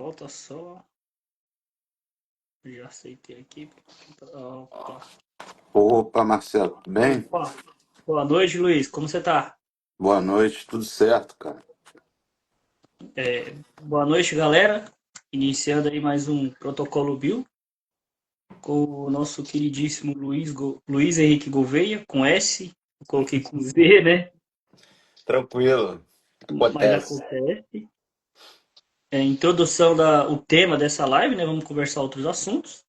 Falta só. Já aceitei aqui. Opa. Opa, Marcelo, tudo bem? Opa. Boa noite, Luiz. Como você tá? Boa noite, tudo certo, cara? Boa noite, galera. Iniciando aí mais um Protocolo Bill com o nosso queridíssimo Luiz Henrique Gouveia, com S. Eu coloquei com Z, né? Tranquilo, Mas acontece. acontece. Introdução o tema dessa live, né? Vamos conversar outros assuntos.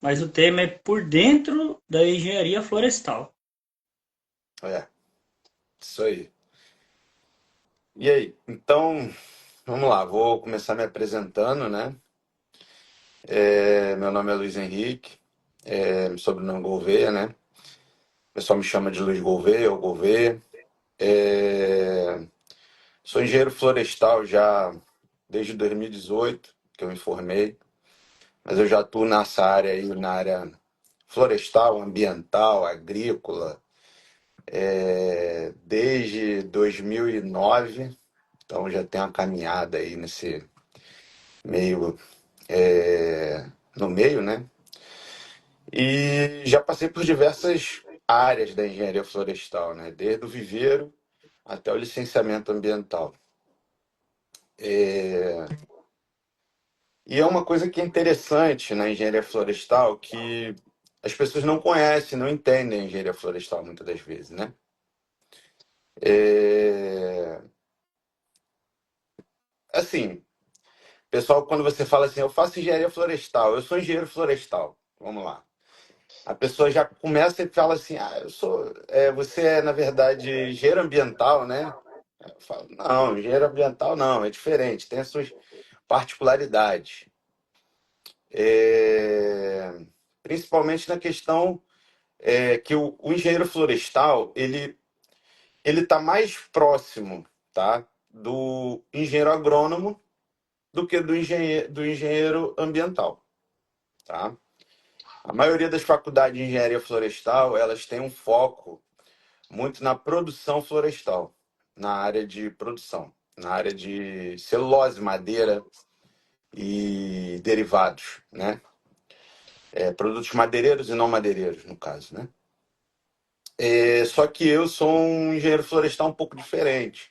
Mas o tema é por dentro da engenharia florestal. É, isso aí. E aí? Então, vamos lá, vou começar me apresentando, né? Meu nome é Luiz Henrique, meu sobrenome é Gouveia, né? O pessoal me chama de Luiz Gouveia ou Gouveia. É, Sou engenheiro florestal já desde 2018, que eu me formei, mas eu já atuo nessa área aí, na área florestal, ambiental, agrícola, desde 2009, então já tem uma caminhada aí nesse meio, no meio, né? E já passei por diversas áreas da engenharia florestal, né? Desde o viveiro até o licenciamento ambiental. E é uma coisa que é interessante na engenharia florestal, que as pessoas não conhecem, não entendem a engenharia florestal muitas das vezes, né? É, Assim, pessoal, quando você fala assim, eu faço engenharia florestal, eu sou engenheiro florestal, vamos lá. A pessoa já começa e fala assim, você é, na verdade, engenheiro ambiental, né? Eu falo, não, engenheiro ambiental não, é diferente, tem as suas particularidades. É, Principalmente na questão que o engenheiro florestal, ele está mais próximo, tá, do engenheiro agrônomo do que do engenheiro ambiental, tá? A maioria das faculdades de engenharia florestal, elas têm um foco muito na produção florestal, na área de produção, na área de celulose, madeira e derivados, né? Produtos madeireiros e não madeireiros, no caso, né? Só que eu sou um engenheiro florestal um pouco diferente.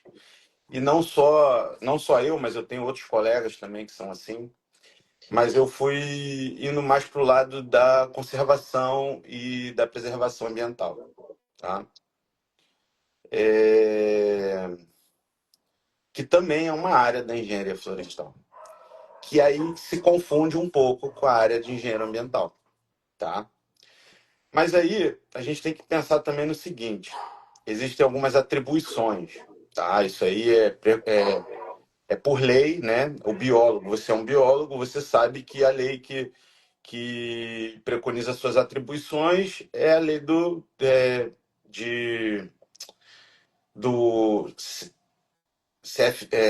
E não só eu, mas eu tenho outros colegas também que são assim. Mas eu fui indo mais para o lado da conservação e da preservação ambiental, tá? É, Que também é uma área da engenharia florestal, que aí se confunde um pouco com a área de engenheiro ambiental, tá? Mas aí a gente tem que pensar também no seguinte: existem algumas atribuições, tá? Isso aí é por lei, né? O biólogo, você é um biólogo, você sabe que a lei que preconiza suas atribuições é a lei de, do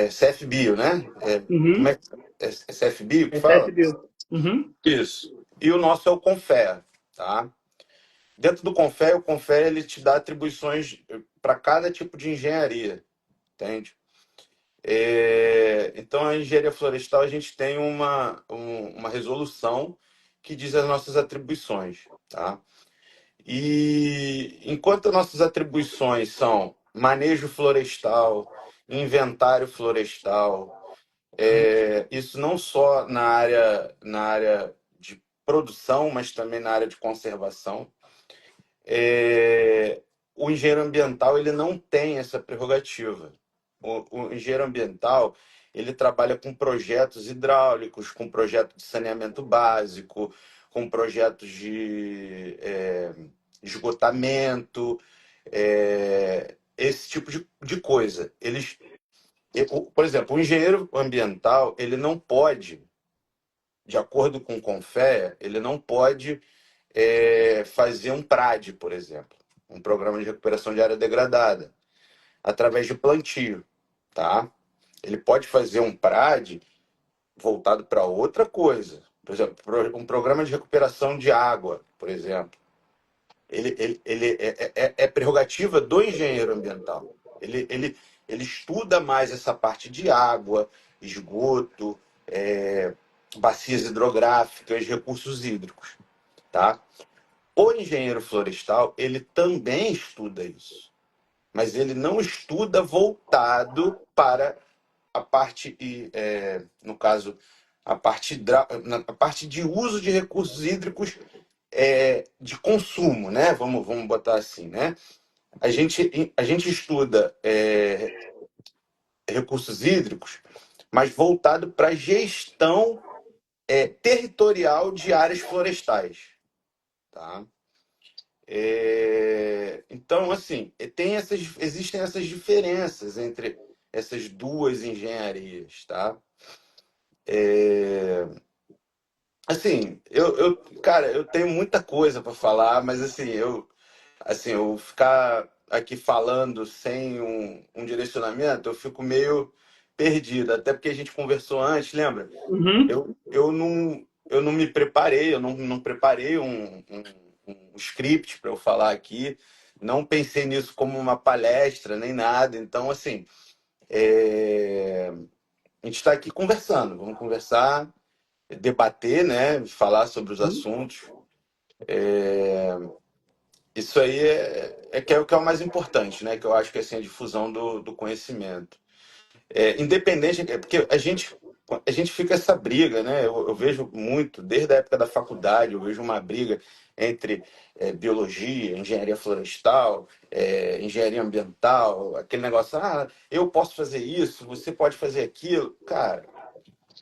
CFBio, né? Como Uhum. é CFBio que É fala? CFBio. Uhum. Isso. E o nosso é o CONFEA, tá? Dentro do CONFEA, o CONFEA ele te dá atribuições para cada tipo de engenharia, entende? Então, a engenharia florestal, a gente tem uma resolução que diz as nossas atribuições, tá? E enquanto as nossas atribuições são manejo florestal, inventário florestal, isso não só na área de produção, mas também na área de conservação, o engenheiro ambiental ele não tem essa prerrogativa. O engenheiro ambiental ele trabalha com projetos hidráulicos, com projetos de saneamento básico, com projetos de esgotamento, esse tipo de coisa. Por exemplo, o engenheiro ambiental ele não pode, de acordo com o CONFEA, ele não pode fazer um PRAD, por exemplo, um programa de recuperação de área degradada, através de plantio, tá? Ele pode fazer um PRAD voltado para outra coisa. Por exemplo, um programa de recuperação de água, por exemplo. Ele é prerrogativa do engenheiro ambiental. Ele estuda mais essa parte de água, esgoto, bacias hidrográficas, recursos hídricos, tá? O engenheiro florestal, ele também estuda isso, mas ele não estuda voltado para a parte, no caso, a parte de uso de recursos hídricos de consumo, né? Vamos botar assim, né? A gente estuda recursos hídricos, mas voltado para a gestão territorial de áreas florestais, tá? Então, assim, existem essas diferenças entre essas duas engenharias, tá? Assim, cara, eu tenho muita coisa para falar, mas eu ficar aqui falando sem um direcionamento, eu fico meio perdido, até porque a gente conversou antes, lembra? Uhum, Eu não me preparei, eu não preparei um script para eu falar aqui, não pensei nisso como uma palestra nem nada. Então, assim, a gente está aqui conversando, vamos conversar, debater, né? Falar sobre os uhum, assuntos. Isso aí é o que é o mais importante, né? Que eu acho que assim, a difusão do conhecimento. Independente, porque a gente fica essa briga, né? Eu vejo muito, desde a época da faculdade, eu vejo uma briga entre biologia, engenharia florestal, engenharia ambiental, aquele negócio, eu posso fazer isso, você pode fazer aquilo. Cara,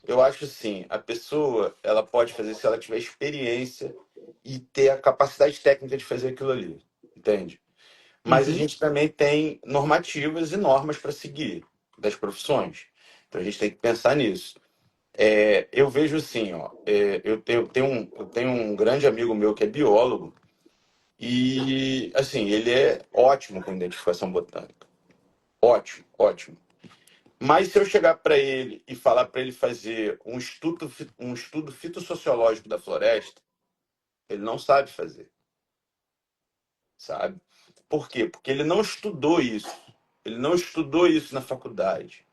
eu acho assim, a pessoa, ela pode fazer se ela tiver experiência e ter a capacidade técnica de fazer aquilo ali, entende? Mas a uhum, gente também tem normativas e normas para seguir das profissões. Então a gente tem que pensar nisso. Eu vejo assim, ó, eu tenho um grande amigo meu que é biólogo e assim ele é ótimo com identificação botânica, ótimo, ótimo. Mas se eu chegar para ele e falar para ele fazer um estudo fitossociológico da floresta, ele não sabe fazer, sabe? Por quê? Porque ele não estudou isso. Ele não estudou isso na faculdade.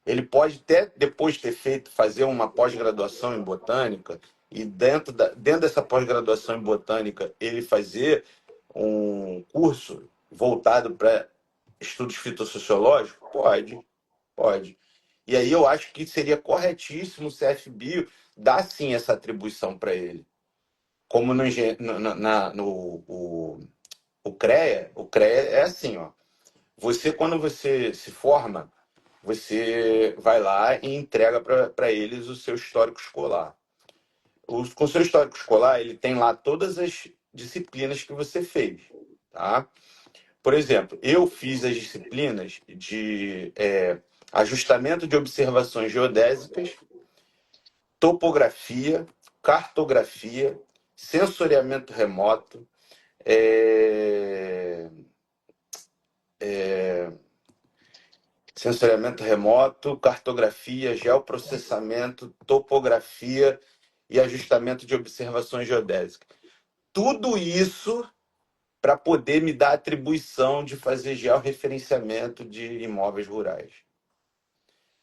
Ele pode até depois ter fazer uma pós-graduação em botânica e dentro dessa pós-graduação em botânica ele fazer um curso voltado para estudos fitossociológicos? Pode, pode. E aí eu acho que seria corretíssimo o CFBio dar sim essa atribuição para ele. Como no, engen- no, na- no o CREA é assim, ó. Quando você se forma, você vai lá e entrega para eles o seu histórico escolar. Com o seu histórico escolar, ele tem lá todas as disciplinas que você fez, tá? Por exemplo, eu fiz as disciplinas de ajustamento de observações geodésicas, topografia, cartografia, sensoriamento remoto, é, cartografia, geoprocessamento, topografia e ajustamento de observações geodésicas. Tudo isso para poder me dar atribuição de fazer georreferenciamento de imóveis rurais.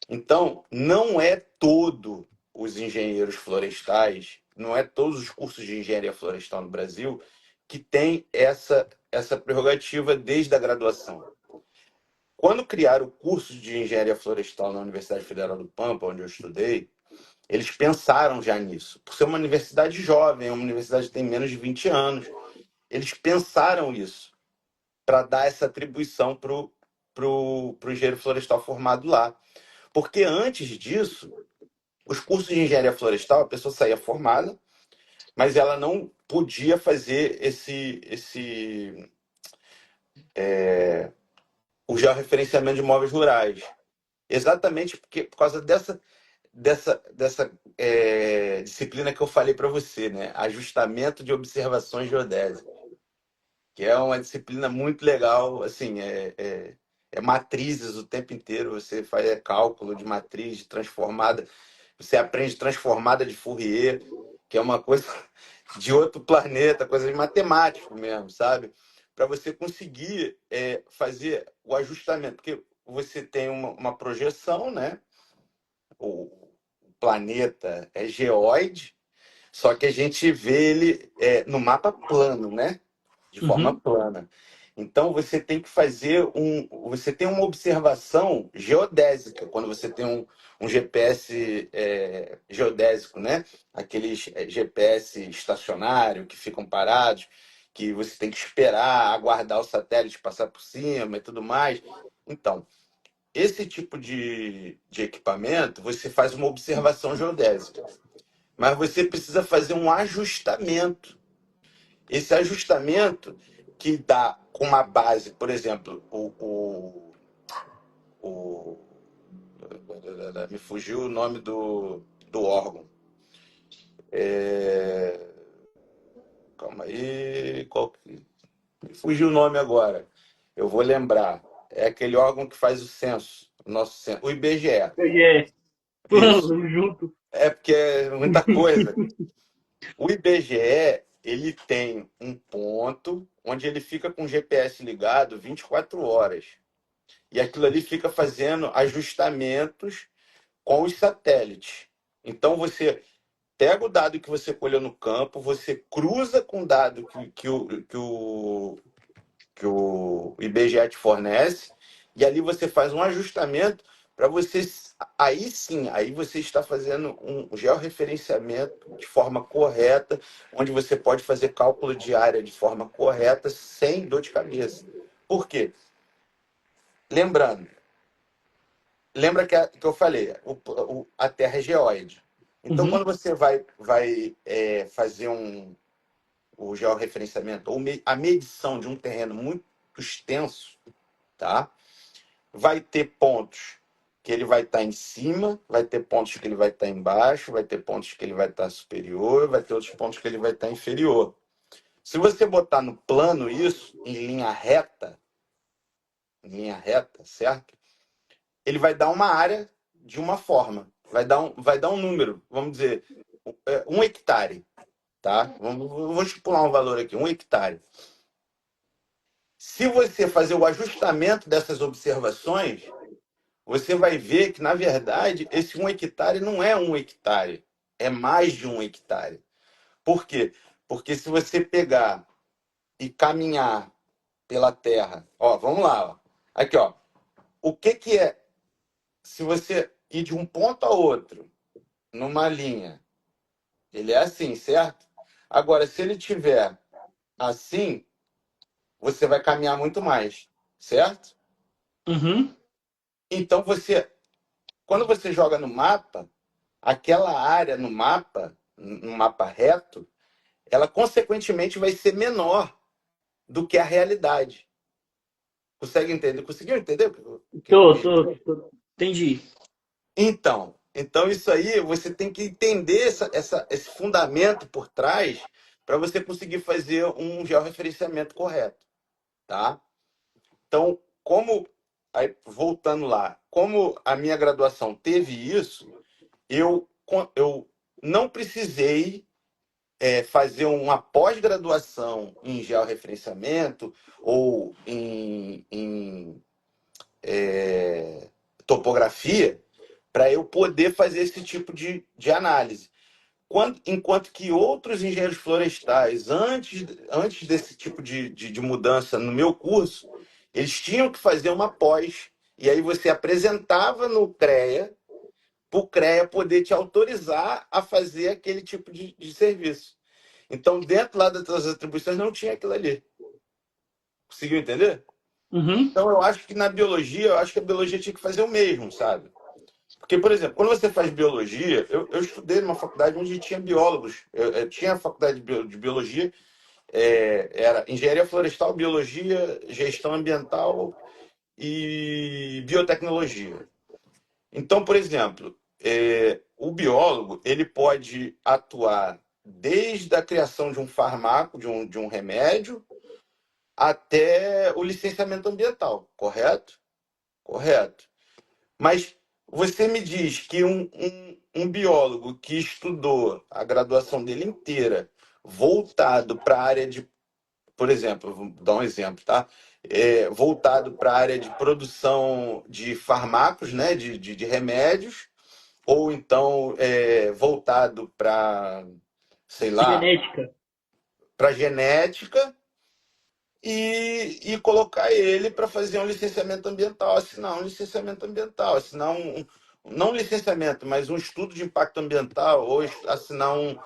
Então, não é todo os engenheiros florestais, não é todos os cursos de engenharia florestal no Brasil que tem essa prerrogativa desde a graduação. Quando criaram o curso de engenharia florestal na Universidade Federal do Pampa, onde eu estudei, eles pensaram já nisso. Por ser uma universidade jovem, uma universidade que tem menos de 20 anos, eles pensaram isso para dar essa atribuição pro engenheiro florestal formado lá. Porque antes disso, os cursos de engenharia florestal, a pessoa saía formada, mas ela não podia fazer o georreferenciamento de imóveis rurais. Exatamente por causa dessa disciplina que eu falei para você, né? Ajustamento de observações geodésicas, que é uma disciplina muito legal, assim, é matrizes o tempo inteiro, você faz cálculo de matriz, de transformada, você aprende transformada de Fourier, que é uma coisa de outro planeta, coisa de matemático mesmo, sabe? Para você conseguir fazer o ajustamento, porque você tem uma projeção, né? planeta é geóide, só que a gente vê ele no mapa plano, né? De forma Uhum. plana. Então você tem que você tem uma observação geodésica quando você tem um GPS geodésico, né? Aqueles GPS estacionário que ficam parados, que você tem que esperar, aguardar o satélite passar por cima e tudo mais. Então, esse tipo de equipamento, você faz uma observação geodésica, mas você precisa fazer um ajustamento. Esse ajustamento que dá com uma base, por exemplo, o- me fugiu o nome do órgão. É, calma aí, me fugiu o nome agora. Eu vou lembrar. É aquele órgão que faz o censo, o nosso censo, o IBGE. É, Isso. vamos junto. É porque é muita coisa. O IBGE, ele tem um ponto onde ele fica com o GPS ligado 24 horas. E aquilo ali fica fazendo ajustamentos com os satélites. Então você pega o dado que você colheu no campo, você cruza com o dado que o IBGE te fornece, e ali você faz um ajustamento para você. Aí sim, aí você está fazendo um georreferenciamento de forma correta, onde você pode fazer cálculo de área de forma correta, sem dor de cabeça. Por quê? Lembrando, lembra que eu falei, a Terra é geóide. Então, quando Uhum. você vai fazer o georreferenciamento, ou a medição de um terreno muito extenso, tá? Vai ter pontos que ele vai estar em cima, vai ter pontos que ele vai estar embaixo, vai ter pontos que ele vai estar superior, vai ter outros pontos que ele vai estar inferior. Se você botar no plano isso, em linha reta, certo? Ele vai dar uma área de uma forma, vai dar um número, vamos dizer, 1 hectare, tá? Vou estipular um valor aqui, 1 hectare. Se você fazer o ajustamento dessas observações, você vai ver que, na verdade, esse 1 hectare não é 1 hectare, é mais de 1 hectare. Por quê? Porque se você pegar e caminhar pela terra, ó, vamos lá, ó. Aqui, ó, o que é, se você ir de um ponto a outro, numa linha, ele é assim, certo? Agora, se ele tiver assim, você vai caminhar muito mais, certo? Uhum. Então, quando você joga no mapa, aquela área no mapa reto, ela consequentemente vai ser menor do que a realidade. Consegue entender? Conseguiu entender o que eu Tô, quis tô, dizer? tô. Entendi. Então isso aí você tem que entender esse fundamento por trás para você conseguir fazer um georreferenciamento correto, tá? Então, voltando lá, como a minha graduação teve isso, eu não precisei fazer uma pós-graduação em georreferenciamento ou em topografia para eu poder fazer esse tipo de análise. Enquanto que outros engenheiros florestais, antes desse tipo de mudança no meu curso, eles tinham que fazer uma pós. E aí você apresentava no CREA, para o CREA poder te autorizar a fazer aquele tipo de serviço. Então, dentro lá das atribuições, não tinha aquilo ali. Conseguiu entender? Uhum. Então, eu acho que na biologia, eu acho que a biologia tinha que fazer o mesmo, sabe? Porque, por exemplo, quando você faz biologia, eu estudei numa faculdade onde tinha biólogos. Eu tinha a faculdade de biologia, era engenharia florestal, biologia, gestão ambiental e biotecnologia. Então, por exemplo, o biólogo ele pode atuar desde a criação de um farmaco, de um remédio, até o licenciamento ambiental, correto? Correto. Mas você me diz que um biólogo que estudou a graduação dele inteira, voltado para a área de, por exemplo, vou dar um exemplo, tá? Voltado para a área de produção de fármacos, né? De remédios, ou então voltado para, sei lá, Genética. para genética e colocar ele para fazer um licenciamento ambiental, assinar um licenciamento ambiental, assinar não um licenciamento, mas um estudo de impacto ambiental, ou assinar um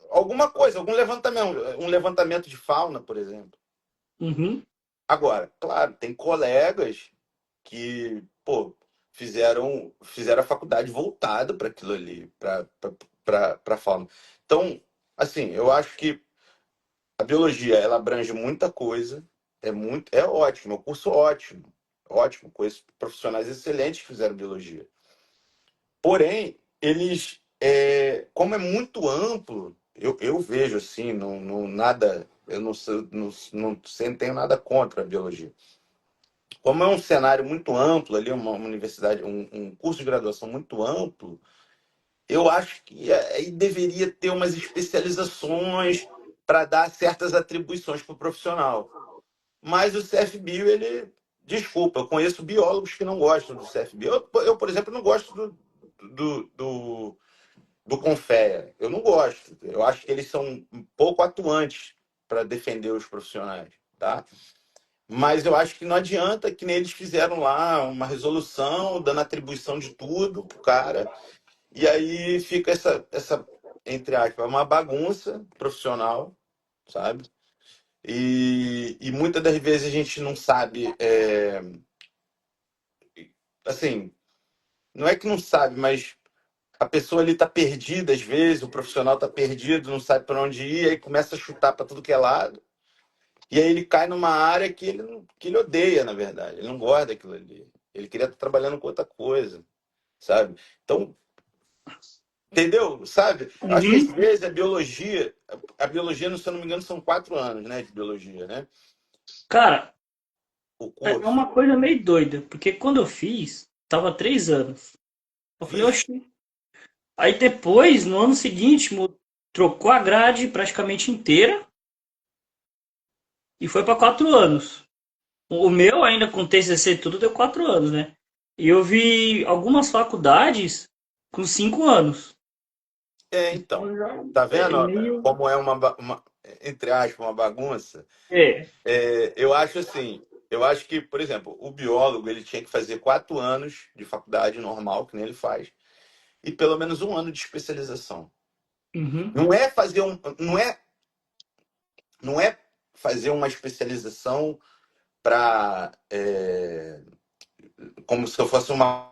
alguma coisa, um levantamento de fauna, por exemplo. Uhum, Agora, claro, tem colegas que, pô, fizeram a faculdade voltada para aquilo ali, para fauna. Então, assim, eu acho que a biologia, ela abrange muita coisa, é ótimo, é um curso ótimo, ótimo, conheço profissionais excelentes que fizeram biologia. Porém, eles, como é muito amplo, eu vejo assim, nada, eu não tenho nada contra a biologia. Como é um cenário muito amplo ali, uma universidade, um curso de graduação muito amplo, eu acho que aí deveria ter umas especializações para dar certas atribuições para o profissional. Mas o CFBio, ele. Desculpa, eu conheço biólogos que não gostam do CFBio. Eu, por exemplo, não gosto do, do, do Confea. Eu não gosto. Eu acho que eles são um pouco atuantes para defender os profissionais, tá? Mas eu acho que não adianta que nem eles fizeram lá uma resolução dando atribuição de tudo pro cara. E aí fica essa entre aspas, uma bagunça profissional, sabe? E muitas das vezes a gente não sabe, assim, não é que não sabe, mas a pessoa ali tá perdida às vezes, o profissional tá perdido, não sabe para onde ir, aí começa a chutar para tudo que é lado, e aí ele cai numa área que ele odeia, na verdade, ele não gosta daquilo ali. Ele queria estar trabalhando com outra coisa, sabe? Então, entendeu? Sabe? Acho que às uhum. vezes a biologia, se eu não me engano, são 4 anos, né, de biologia, né? Cara, O é curso. uma coisa meio doida, porque quando eu fiz, tava 3 anos. Eu falei, Vixe, oxe. Aí depois, no ano seguinte, trocou a grade praticamente inteira e foi para 4 anos. O meu, ainda com TCC e tudo, deu 4 anos, né? E eu vi algumas faculdades com 5 anos. então, Então já tá é vendo meio. como é entre aspas, uma bagunça? É. Eu acho assim, eu acho que, por exemplo, o biólogo ele tinha que fazer 4 anos de faculdade normal, que nem ele faz, e pelo menos um ano de especialização. Uhum, Não é fazer uma especialização para como se eu fosse uma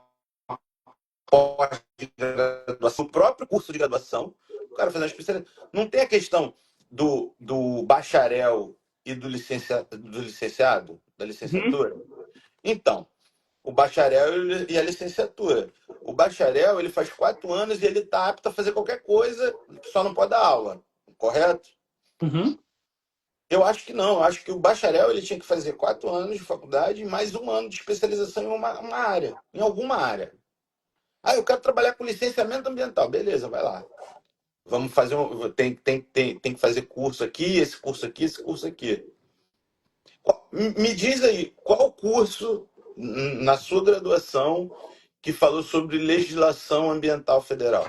pós-graduação, o próprio curso de graduação, o cara fazer uma especialização. Não tem a questão do bacharel e do licenciado, da uhum, licenciatura. Então, o bacharel e a licenciatura. O bacharel, ele faz 4 anos e ele está apto a fazer qualquer coisa, só não pode dar aula, correto? uhum. Eu acho que não. Eu acho que o bacharel ele tinha que fazer 4 anos de faculdade e mais um ano de especialização em uma área, em alguma área. Ah, eu quero trabalhar com licenciamento ambiental. Beleza, vai lá. Vamos fazer tem que fazer curso aqui, esse curso aqui, esse curso aqui. Me diz aí, qual curso na sua graduação que falou sobre legislação ambiental federal?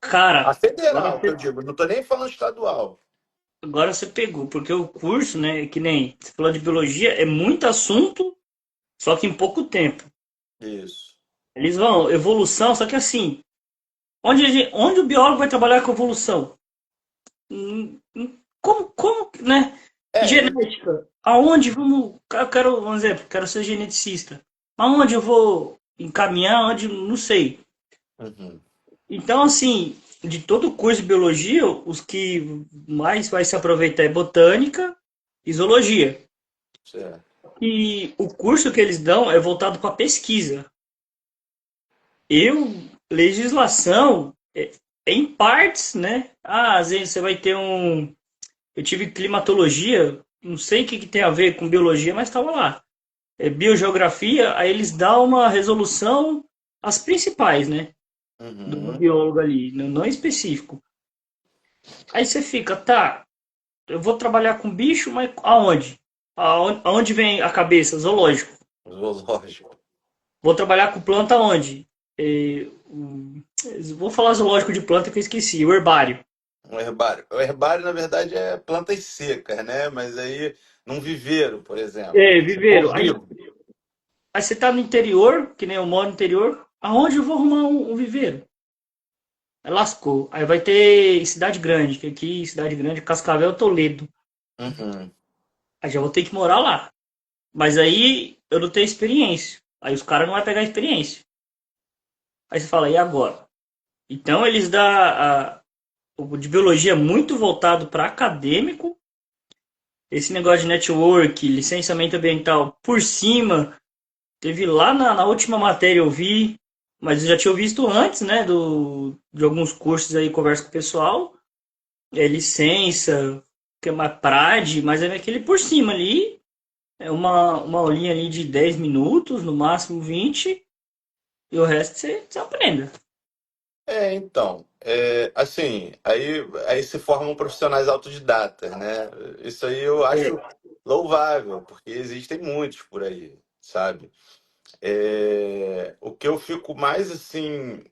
A Cara, federal, que eu digo, não estou nem falando estadual. agora você pegou, porque o curso, né, que nem você falou de biologia, é muito assunto, só que em pouco tempo. Isso. Eles vão, evolução, só que assim, onde o biólogo vai trabalhar com evolução? Como, né? Ele. Genética. Aonde vamos. Eu quero, um exemplo, quero ser geneticista. Aonde eu vou encaminhar? Onde? Não sei. Uhum, Então, assim, de todo o curso de biologia, os que mais vai se aproveitar é botânica e zoologia. certo. E o curso que eles dão é voltado para pesquisa. Eu, legislação, é em partes, né? Ah, às vezes você vai ter um. Eu tive climatologia, não sei o que tem a ver com biologia, mas estava lá. É biogeografia, aí eles dão uma resolução, as principais, né? Do Uhum, biólogo ali, não é específico. Aí você fica, tá, eu vou trabalhar com bicho, mas aonde? Aonde vem a cabeça? Zoológico. zoológico. Vou trabalhar com planta onde? Vou falar zoológico de planta que eu esqueci, o herbário. Um herbário. O herbário, na verdade, é plantas secas, né? Mas aí, num viveiro, por exemplo. É, Se for viveiro. Aí, vivo. aí você tá no interior, que nem eu moro no interior, aonde eu vou arrumar um viveiro? Aí lascou. Aí vai ter em cidade grande, que aqui, cidade grande, Cascavel, Toledo. Uhum. Aí já vou ter que morar lá. Mas aí eu não tenho experiência. Aí os caras não vão pegar experiência. Aí você fala, e agora? Então eles dão o de biologia muito voltado para acadêmico. Esse negócio de network, licenciamento ambiental por cima, teve lá na última matéria eu vi, mas eu já tinha visto antes, né, de alguns cursos aí, conversa com o pessoal, licença, que é uma PRAD, mas é aquele por cima ali, é uma aulinha ali de 10 minutos, no máximo 20, e o resto você aprenda. Então, assim, aí se formam profissionais autodidatas, né? Isso aí eu acho É. louvável, porque existem muitos por aí, sabe? O que eu fico mais, assim,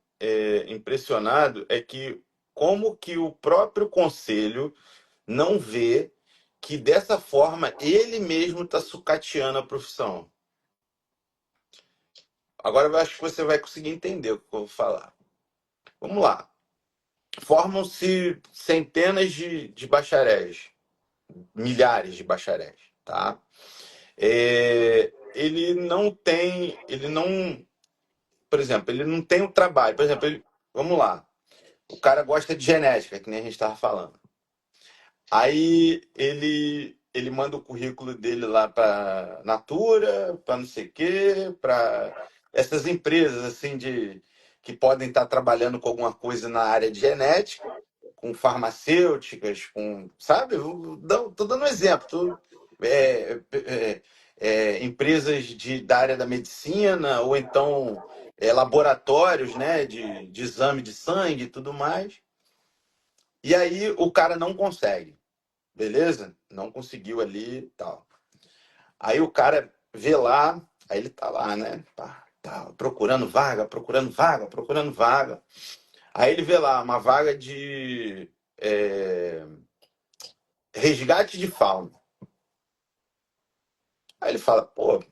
impressionado é que como que o próprio conselho não vê que dessa forma ele mesmo está sucateando a profissão. Agora eu acho que você vai conseguir entender o que eu vou falar. Vamos lá. Formam-se centenas de bacharéis, milhares de bacharéis, tá? Ele não, por exemplo, ele não tem o trabalho. Por exemplo, vamos lá, o cara gosta de genética, que nem a gente estava falando. Aí ele manda o currículo dele lá para Natura, para não sei o quê, para essas empresas assim de que podem estar trabalhando com alguma coisa na área de genética, com farmacêuticas, com, sabe? Tô dando um exemplo. Empresas da área da medicina, ou então laboratórios, né, de exame de sangue e tudo mais. E aí o cara não consegue, beleza? Não conseguiu ali e tal. Aí o cara vê lá, aí ele tá lá, né? Tá, procurando vaga, procurando vaga, procurando vaga. Aí ele vê lá uma vaga de é, resgate de fauna. Aí ele fala, pô,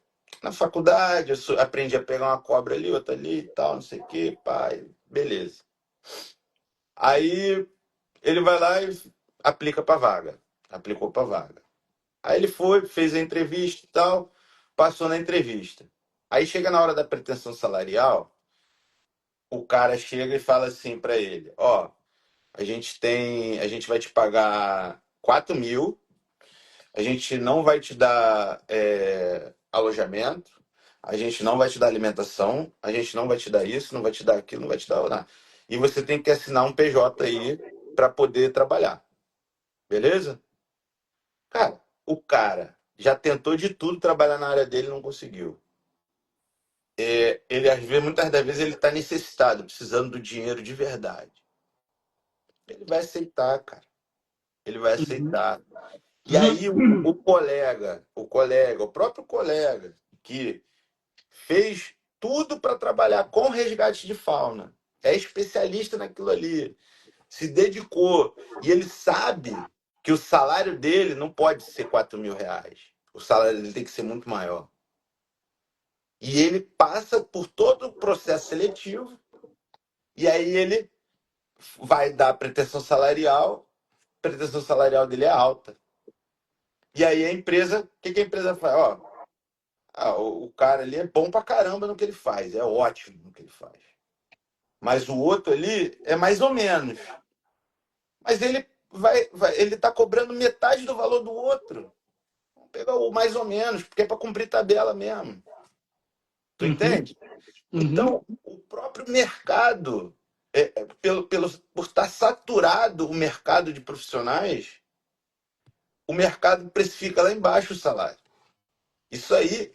na faculdade aprendi a pegar uma cobra ali, outra ali e tal, não sei o quê, pai, beleza. Aí ele vai lá e aplica pra vaga. Aplicou pra vaga. Aí ele foi, fez a entrevista e tal, passou na entrevista. Aí chega na hora da pretensão salarial, o cara chega e fala assim pra ele, ó, a gente vai te pagar 4.000. A gente não vai te dar alojamento, a gente não vai te dar alimentação, a gente não vai te dar isso, não vai te dar aquilo, não vai te dar nada. E você tem que assinar um PJ aí para poder trabalhar, beleza? Cara, o cara já tentou de tudo trabalhar na área dele e não conseguiu. Ele, às vezes, muitas das vezes, ele está necessitado, precisando do dinheiro de verdade. Ele vai aceitar, cara. Ele vai Uhum. aceitar. E aí o próprio colega, que fez tudo para trabalhar com resgate de fauna, é especialista naquilo ali, se dedicou, e ele sabe que o salário dele não pode ser 4.000 reais. O salário dele tem que ser muito maior. E ele passa por todo o processo seletivo, e aí ele vai dar a pretensão salarial dele é alta. E aí a empresa, o que que a empresa faz? Ó, o cara ali é bom pra caramba no que ele faz, é ótimo no que ele faz. Mas o outro ali é mais ou menos. Mas ele tá cobrando metade do valor do outro. Vamos pegar o mais ou menos, porque é para cumprir tabela mesmo. Tu Uhum. entende? Uhum. Então, o próprio mercado, por estar saturado o mercado de profissionais, o mercado precifica lá embaixo o salário. Isso aí,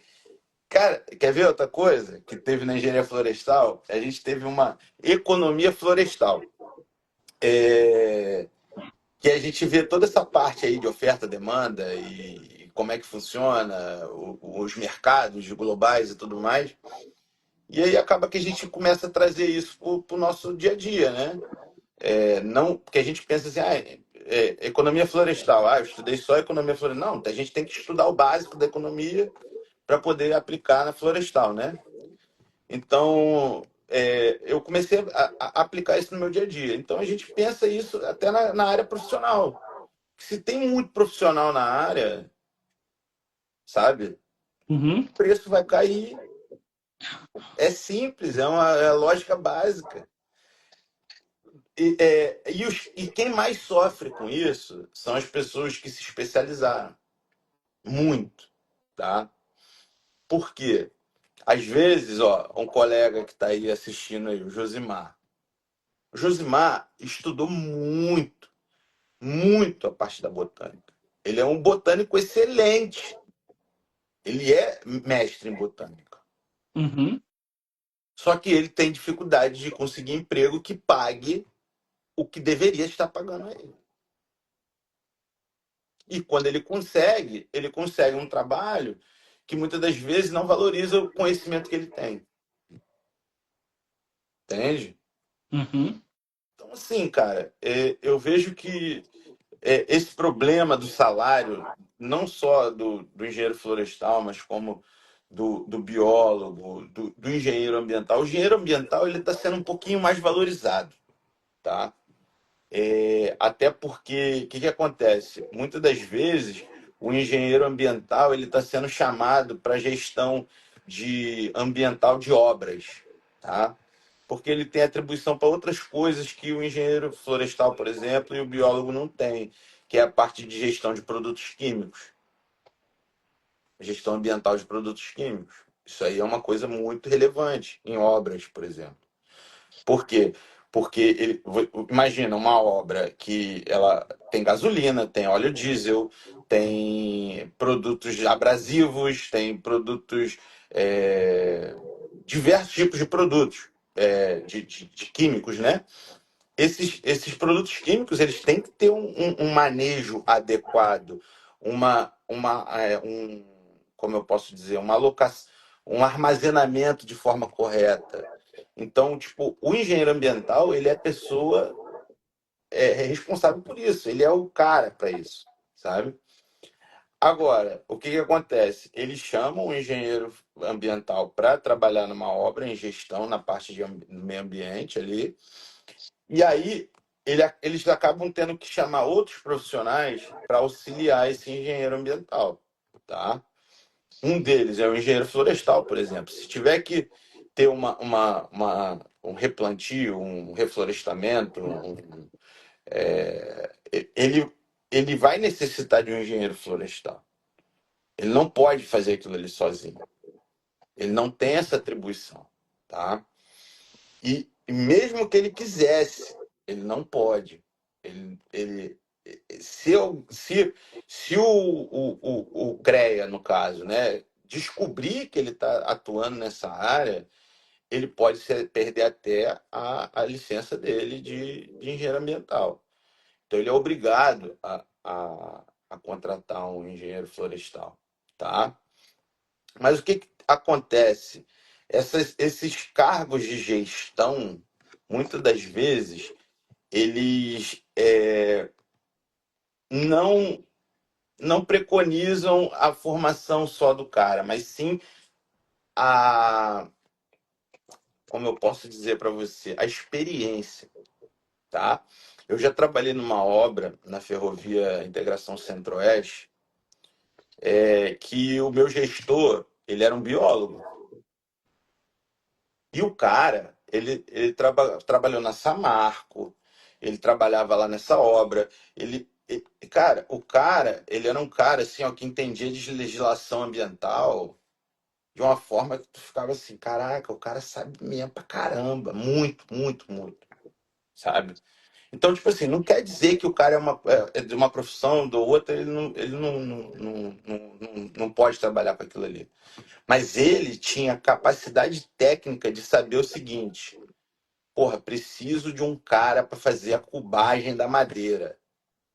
cara, quer ver outra coisa que teve na engenharia florestal? A gente teve uma economia florestal. É, que a gente vê toda essa parte aí de oferta, demanda e como é que funciona os mercados globais e tudo mais. E aí acaba que a gente começa a trazer isso para o nosso dia a dia, né? Não, porque a gente pensa assim, economia florestal, eu estudei só economia florestal. Não, a gente tem que estudar o básico da economia para poder aplicar na florestal, né? Então, eu comecei a aplicar isso no meu dia a dia. Então, a gente pensa isso até na área profissional. Se tem muito profissional na área, sabe, Uhum, o preço vai cair. É simples, é lógica básica. E quem mais sofre com isso são as pessoas que se especializaram. Muito, tá? Por quê? Às vezes, ó, um colega que está aí assistindo aí, o Josimar. O Josimar estudou muito, muito a parte da botânica. Ele é um botânico excelente. Ele é mestre em botânica. uhum, Só que ele tem dificuldade de conseguir emprego que pague o que deveria estar pagando a ele. E quando ele consegue um trabalho que muitas das vezes não valoriza o conhecimento que ele tem. Entende? uhum, Então, assim, cara, eu vejo que esse problema do salário, não só do engenheiro florestal, mas como do biólogo, do engenheiro ambiental. O engenheiro ambiental ele está sendo um pouquinho mais valorizado, tá? Até porque, o que acontece? Muitas das vezes, o engenheiro ambiental ele está sendo chamado para gestão ambiental de obras, tá? Porque ele tem atribuição para outras coisas que o engenheiro florestal, por exemplo, e o biólogo não tem, que é a parte de gestão de produtos químicos, gestão ambiental de produtos químicos. Isso aí é uma coisa muito relevante em obras, por exemplo. Por quê? Porque imagina uma obra que ela tem gasolina, tem óleo diesel, tem produtos abrasivos, tem produtos, diversos tipos de produtos, de químicos, né? Esses produtos químicos eles têm que ter um manejo adequado, como eu posso dizer, uma alocação, um armazenamento de forma correta. Então, tipo, o engenheiro ambiental, ele é a pessoa responsável por isso, ele é o cara para isso, sabe? Agora, o que acontece? Eles chamam o engenheiro ambiental para trabalhar numa obra em gestão, na parte de meio ambiente ali, e aí eles acabam tendo que chamar outros profissionais para auxiliar esse engenheiro ambiental, tá? Um deles é o engenheiro florestal, por exemplo. Se tiver que ter um replantio, um reflorestamento, é, ele, ele vai necessitar de um engenheiro florestal. Ele não pode fazer aquilo ali sozinho. Ele não tem essa atribuição, tá? E mesmo que ele quisesse, ele não pode. Ele, se o CREA, no caso, né, descobrir que ele está atuando nessa área, ele pode perder até a licença dele de engenheiro ambiental. Então, ele é obrigado a contratar um engenheiro florestal, tá? Mas o que acontece? Esses cargos de gestão, muitas das vezes, eles não, não preconizam a formação só do cara, mas sim a, como eu posso dizer para você, a experiência, tá? Eu já trabalhei numa obra na Ferrovia Integração Centro-Oeste, que o meu gestor, ele era um biólogo. E o cara, ele trabalhou na Samarco, ele trabalhava lá nessa obra. Cara, o cara, ele era um cara assim, ó, que entendia de legislação ambiental de uma forma que tu ficava assim, caraca, o cara sabe mesmo pra caramba, muito, muito, muito, sabe? Então, tipo assim, não quer dizer que o cara é de uma profissão, do outra, ele não pode trabalhar com aquilo ali. Mas ele tinha capacidade técnica de saber o seguinte: porra, preciso de um cara para fazer a cubagem da madeira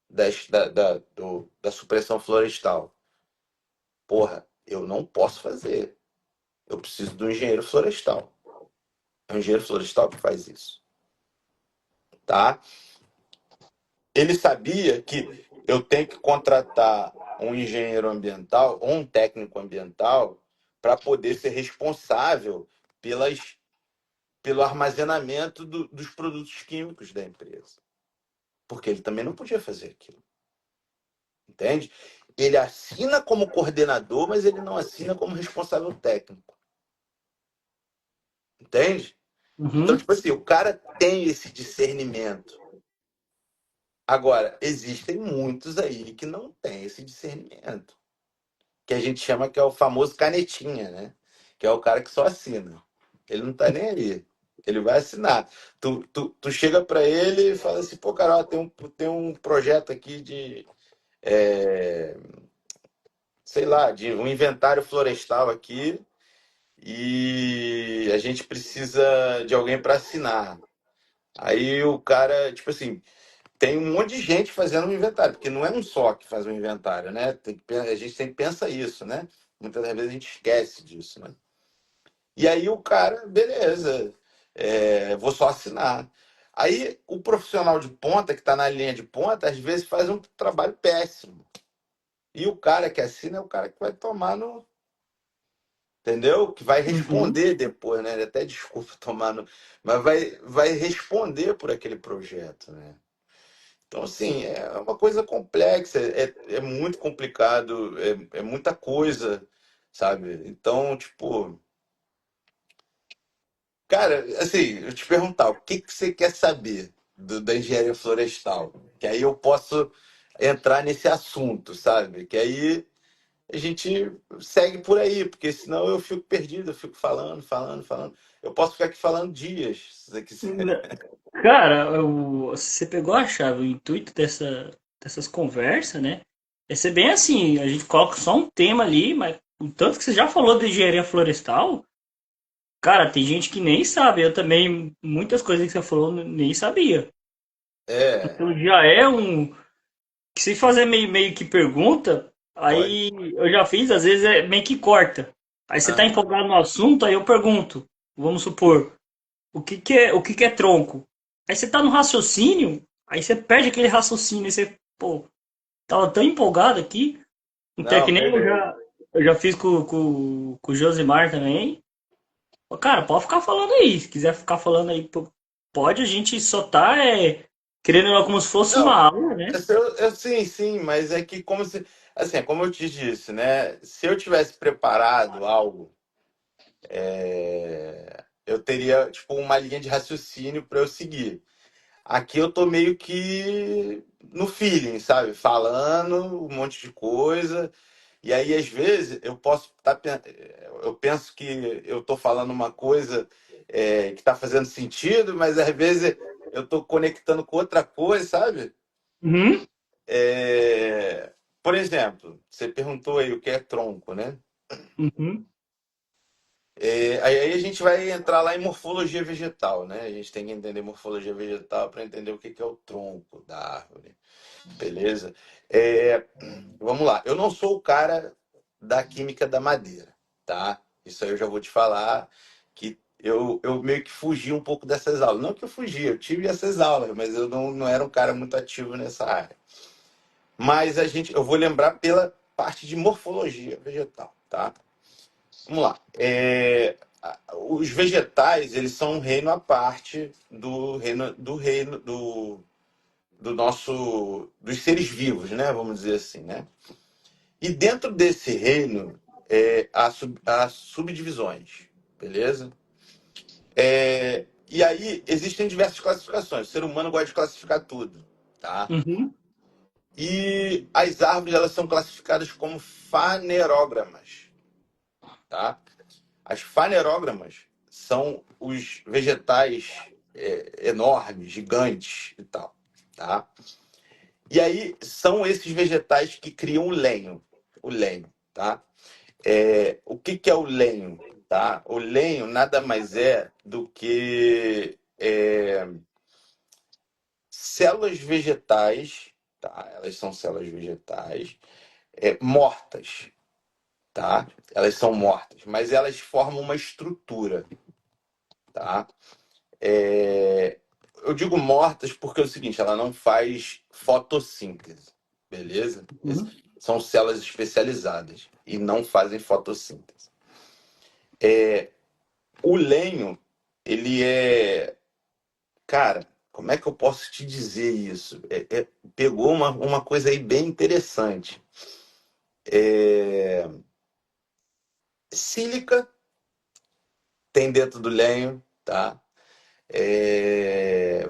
da supressão florestal. Porra, eu não posso fazer. Eu preciso do engenheiro florestal. É o engenheiro florestal que faz isso, tá? Ele sabia que eu tenho que contratar um engenheiro ambiental ou um técnico ambiental para poder ser responsável pelas, pelo armazenamento dos produtos químicos da empresa. Porque ele também não podia fazer aquilo, entende? Ele assina como coordenador, mas ele não assina como responsável técnico, entende? Então, Uhum, tipo assim, o cara tem esse discernimento. Agora, existem muitos aí que não têm esse discernimento, que a gente chama que é o famoso canetinha, né? Que é o cara que só assina. Ele não tá nem aí. Ele vai assinar. Tu chega para ele e fala assim, pô, Carol, tem um projeto aqui de, é, sei lá, de um inventário florestal aqui e a gente precisa de alguém para assinar. Aí o cara, tipo assim, tem um monte de gente fazendo um inventário, porque não é um só que faz um inventário, né? A gente sempre pensa isso, né? Muitas das vezes a gente esquece disso, né? E aí o cara, beleza, vou só assinar. Aí o profissional de ponta, que está na linha de ponta, às vezes faz um trabalho péssimo. E o cara que assina é o cara que vai tomar no. Entendeu? Que vai uhum. responder depois, né? Até desculpa tomar no. Mas vai responder por aquele projeto, né? Então, assim, é uma coisa complexa, é muito complicado, é muita coisa, sabe? Então, tipo, cara, assim, eu te perguntar, o que que você quer saber da engenharia florestal? Que aí eu posso entrar nesse assunto, sabe? Que aí a gente segue por aí, porque senão eu fico perdido, eu fico falando, falando, falando. Eu posso ficar aqui falando dias, se você quiser. Cara, você pegou a chave, o intuito dessas conversas, né? É ser bem assim, a gente coloca só um tema ali, mas o tanto que você já falou de engenharia florestal, cara, tem gente que nem sabe. Eu também, muitas coisas que você falou, nem sabia. É, Então já é um. Que se fazer meio que pergunta, pode. aí eu já fiz, às vezes é meio que corta. Aí você tá Aham. empolgado no assunto, aí eu pergunto, vamos supor, o que que é tronco? Aí você tá no raciocínio, aí você perde aquele raciocínio, aí você, pô, tava tão empolgado aqui, então é Não, que nem eu beleza. já, eu já fiz com o Josimar também. Ô, cara, pode ficar falando aí, se quiser ficar falando aí, pode, a gente só tá querendo ela como se fosse uma Não, aula, né? sim, sim, mas é que como se, assim, é como eu te disse, né? Se eu tivesse preparado algo, eu teria tipo uma linha de raciocínio para eu seguir. Aqui eu tô meio que no feeling, sabe? Falando um monte de coisa. E aí, às vezes, eu posso estar. Eu penso que eu tô falando uma coisa que está fazendo sentido, mas às vezes eu tô conectando com outra coisa, sabe? Uhum, Por exemplo, você perguntou aí o que é tronco, né? uhum, Aí a gente vai entrar lá em morfologia vegetal, né? A gente tem que entender morfologia vegetal para entender o que que é o tronco da árvore, beleza? É, vamos lá. Eu não sou o cara da química da madeira, tá? Isso aí eu já vou te falar que eu meio que fugi um pouco dessas aulas. Não que eu fugi, eu tive essas aulas, mas eu não era um cara muito ativo nessa área. Mas eu vou lembrar pela parte de morfologia vegetal, tá? Vamos lá. Os vegetais, eles são um reino à parte do nosso dos seres vivos, né? Vamos dizer assim, né? E dentro desse reino há subdivisões, beleza? E aí existem diversas classificações. O ser humano gosta de classificar tudo, tá? uhum, E as árvores elas são classificadas como fanerógramas, tá? As fanerógramas são os vegetais enormes, gigantes e tal, tá? E aí são esses vegetais que criam o lenho, tá? O que que é o lenho, tá? O lenho nada mais é do que células vegetais, tá? Elas são células vegetais mortas, tá? Elas são mortas, mas elas formam uma estrutura, tá? É, eu digo mortas porque é o seguinte, ela não faz fotossíntese, beleza? Uhum. São células especializadas e não fazem fotossíntese. O lenho, ele é... Cara, como é que eu posso te dizer isso? Pegou uma coisa aí bem interessante. É, sílica tem dentro do lenho, tá?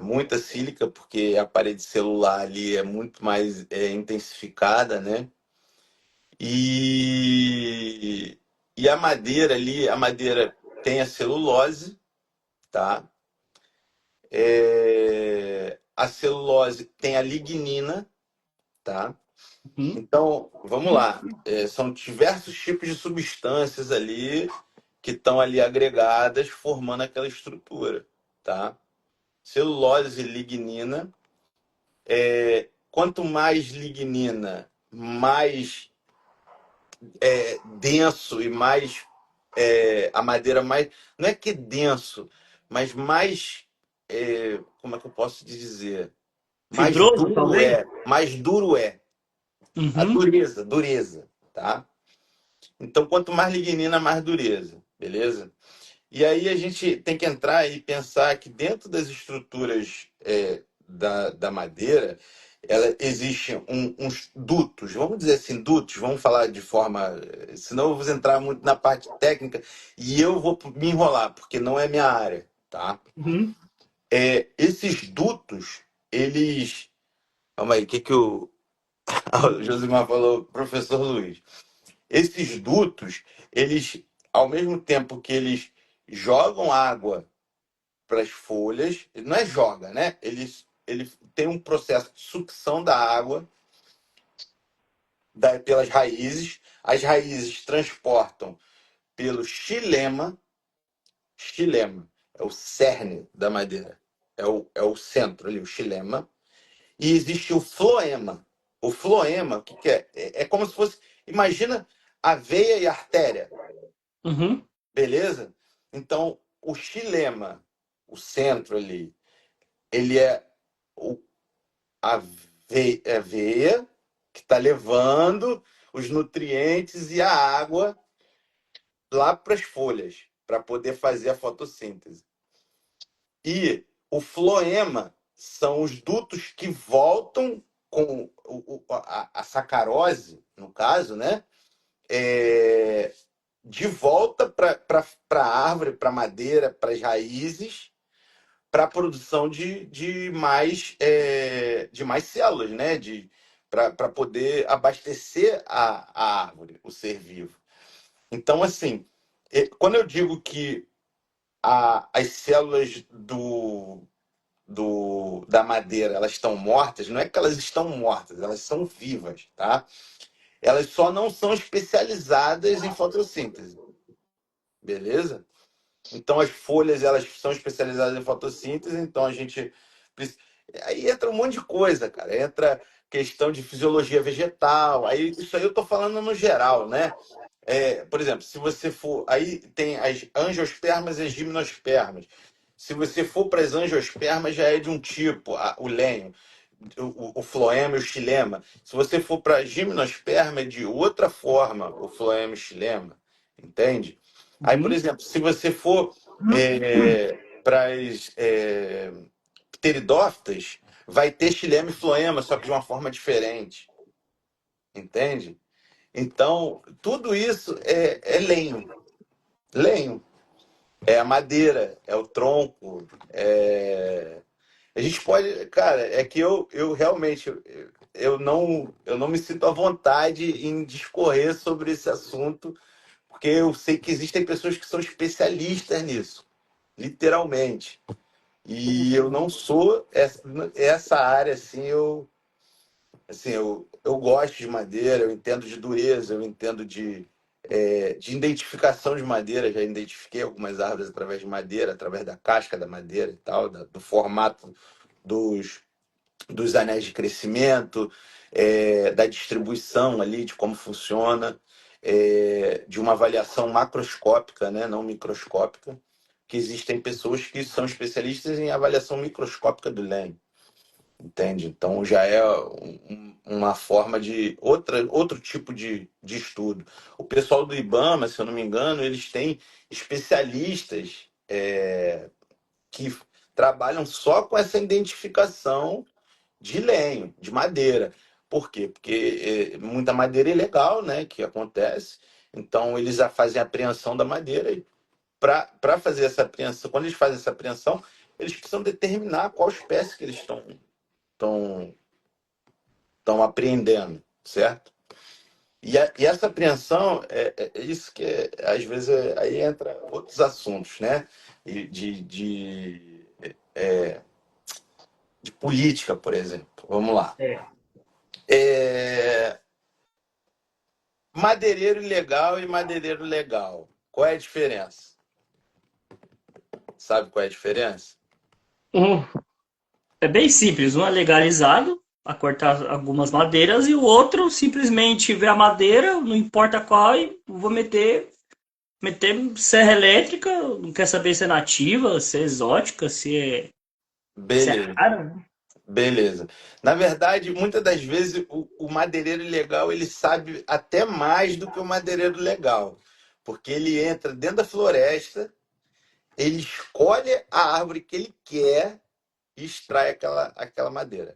Muita sílica, porque a parede celular ali é muito mais intensificada, né? E, e a madeira ali, a madeira tem a celulose, tá? A celulose tem a lignina, tá? Uhum. Então, vamos lá. São diversos tipos de substâncias ali que estão ali agregadas, formando aquela estrutura, tá? Celulose e lignina. Quanto mais lignina, mais denso e mais a madeira mais. Não é que denso, mas mais. Como é que eu posso dizer? Fibroso, talvez? Mais duro é. A Uhum. dureza, dureza, tá? Então, quanto mais lignina, mais dureza, beleza? E aí a gente tem que entrar e pensar que dentro das estruturas da madeira, ela existe uns dutos, vamos dizer assim, dutos, vamos falar de forma. Senão eu vou entrar muito na parte técnica e eu vou me enrolar, porque não é minha área, tá? Uhum. Esses dutos, eles. Calma aí, o que o o Josimar falou, professor Luiz? Esses dutos, eles, ao mesmo tempo que eles jogam água para as folhas, não é joga, né? Ele tem um processo de sucção da água pelas raízes. As raízes transportam pelo xilema. Xilema é o cerne da madeira, é o centro ali, o xilema. E existe o floema. O floema, o que, que é? É como se fosse. Imagina a veia e a artéria, Uhum. beleza? Então, o xilema, o centro ali, ele é o a veia que está levando os nutrientes e a água lá para as folhas, para poder fazer a fotossíntese. E o floema são os dutos que voltam com a sacarose, no caso, né? De volta para a árvore, para a madeira, para as raízes, para a produção de mais células, né? Para poder abastecer a árvore, o ser vivo. Então, assim, quando eu digo que as células da madeira elas estão mortas, não é que elas estão mortas, elas são vivas, tá? Elas só não são especializadas em fotossíntese, beleza? Então as folhas elas são especializadas em fotossíntese, então a gente aí entra um monte de coisa, cara. Entra questão de fisiologia vegetal. Aí isso aí eu tô falando no geral, né? Por exemplo, se você for, aí tem as angiospermas e as gimnospermas. Se você for para as angiospermas já é de um tipo, o lenho, o floema e o xilema. Se você for para gimnosperma é de outra forma, o floema e o xilema, entende? Aí, por Uhum. exemplo, se você for para as pteridófitas, vai ter xilema e floema, só que de uma forma diferente, entende? Então, tudo isso é lenho. Lenho. É a madeira, é o tronco. A gente pode. Cara, é que eu realmente eu não me sinto à vontade em discorrer sobre esse assunto, porque eu sei que existem pessoas que são especialistas nisso, literalmente. E eu não sou essa área assim, eu gosto de madeira, eu entendo de dureza, eu entendo de identificação de madeira. Já identifiquei algumas árvores através de madeira, através da casca da madeira e tal, do formato dos, dos anéis de crescimento, da distribuição ali, de como funciona, de uma avaliação macroscópica, né, não microscópica. que existem pessoas que são especialistas em avaliação microscópica do lenho, entende? Então já é uma forma de outro tipo de estudo. O pessoal do IBAMA, se eu não me engano, eles têm especialistas que trabalham só com essa identificação de lenho, de madeira. Por quê? Porque muita madeira ilegal, né, que acontece. Então eles já fazem a apreensão da madeira e para fazer essa apreensão, quando eles fazem essa apreensão, eles precisam determinar qual espécie que eles estão estão apreendendo, certo? E essa apreensão é isso que às vezes aí entra outros assuntos, né? De política, por exemplo. Vamos lá. É. É, madeireiro ilegal e madeireiro legal. Qual é a diferença? Sabe qual é a diferença? Um é bem simples, um é legalizado a cortar algumas madeiras e o outro simplesmente vê a madeira, não importa qual, e vou meter serra elétrica, não quer saber se é nativa, se é exótica, se é Beleza, rara, né? beleza. Na verdade, muitas das vezes o madeireiro ilegal ele sabe até mais do que o madeireiro legal, porque ele entra dentro da floresta, ele escolhe a árvore que ele quer e extrai aquela madeira.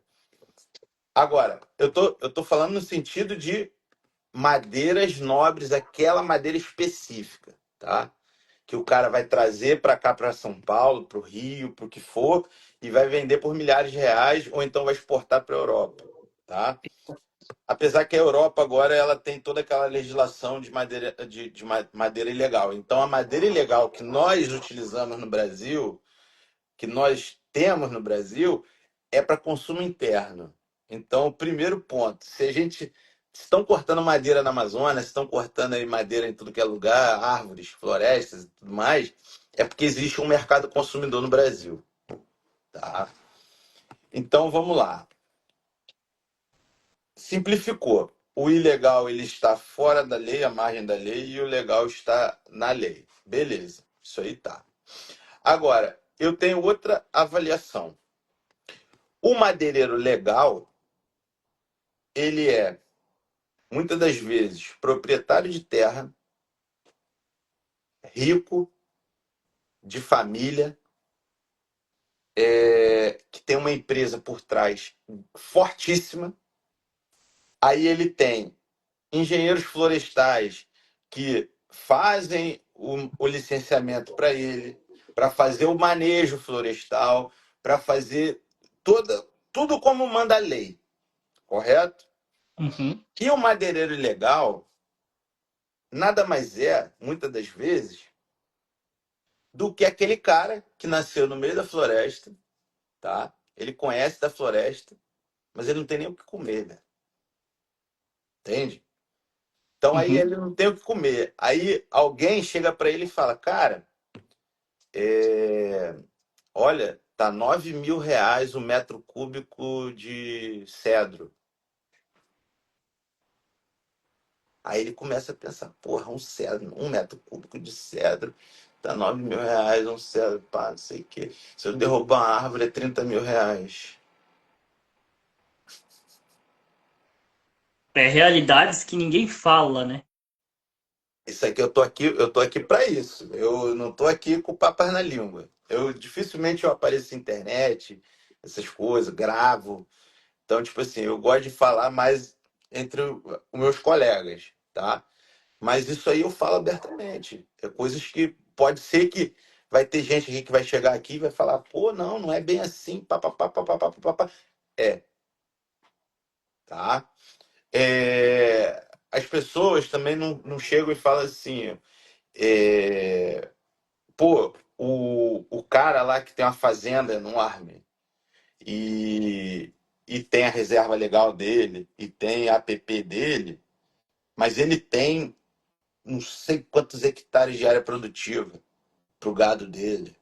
Agora, eu tô falando no sentido de madeiras nobres, aquela madeira específica, tá? Que o cara vai trazer para cá, para São Paulo, para o Rio, para o que for, e vai vender por milhares de reais, ou então vai exportar para a Europa, tá? Apesar que a Europa agora ela tem toda aquela legislação de madeira, madeira ilegal. Então, a madeira ilegal que nós utilizamos no Brasil, que nós temos no Brasil, é para consumo interno. Então, o primeiro ponto, se a gente estão cortando madeira na Amazônia, estão cortando aí madeira em tudo que é lugar, árvores, florestas e tudo mais, é porque existe um mercado consumidor no Brasil, tá? Então, vamos lá. Simplificou. O ilegal ele está fora da lei, à margem da lei, e o legal está na lei. Beleza, isso aí tá. Agora, eu tenho outra avaliação. O madeireiro legal, ele é, muitas das vezes, proprietário de terra, rico, de família, que tem uma empresa por trás fortíssima. Aí ele tem engenheiros florestais que fazem o licenciamento para ele, para fazer o manejo florestal, para fazer tudo como manda a lei, correto? Uhum, E o madeireiro ilegal nada mais é, muitas das vezes, do que aquele cara que nasceu no meio da floresta, tá? Ele conhece da floresta, mas ele não tem nem o que comer, né? Entende? Então aí uhum. ele não tem o que comer. Aí alguém chega para ele e fala, cara, olha, tá R$ 9.000 o metro cúbico de cedro. Aí ele começa a pensar, porra, um cedro, 1 metro cúbico de cedro, tá R$ 9.000 um cedro, pá, não sei o quê. Se eu derrubar uma árvore é R$ 30.000. É realidades que ninguém fala, né? Isso aqui eu tô aqui para isso. Eu não tô aqui com papas na língua. Eu dificilmente eu apareço na internet, essas coisas, gravo. Então, tipo assim, eu gosto de falar mais entre os meus colegas, tá? Mas isso aí eu falo abertamente. É coisas que pode ser que vai ter gente aqui que vai chegar aqui e vai falar, pô, não, não é bem assim, papapá, papapá, papapá. É, tá? As pessoas também não chegam e falam assim, é, pô, o cara lá que tem uma fazenda enorme e tem a reserva legal dele e tem a APP dele, mas ele tem não sei quantos hectares de área produtiva pro gado dele,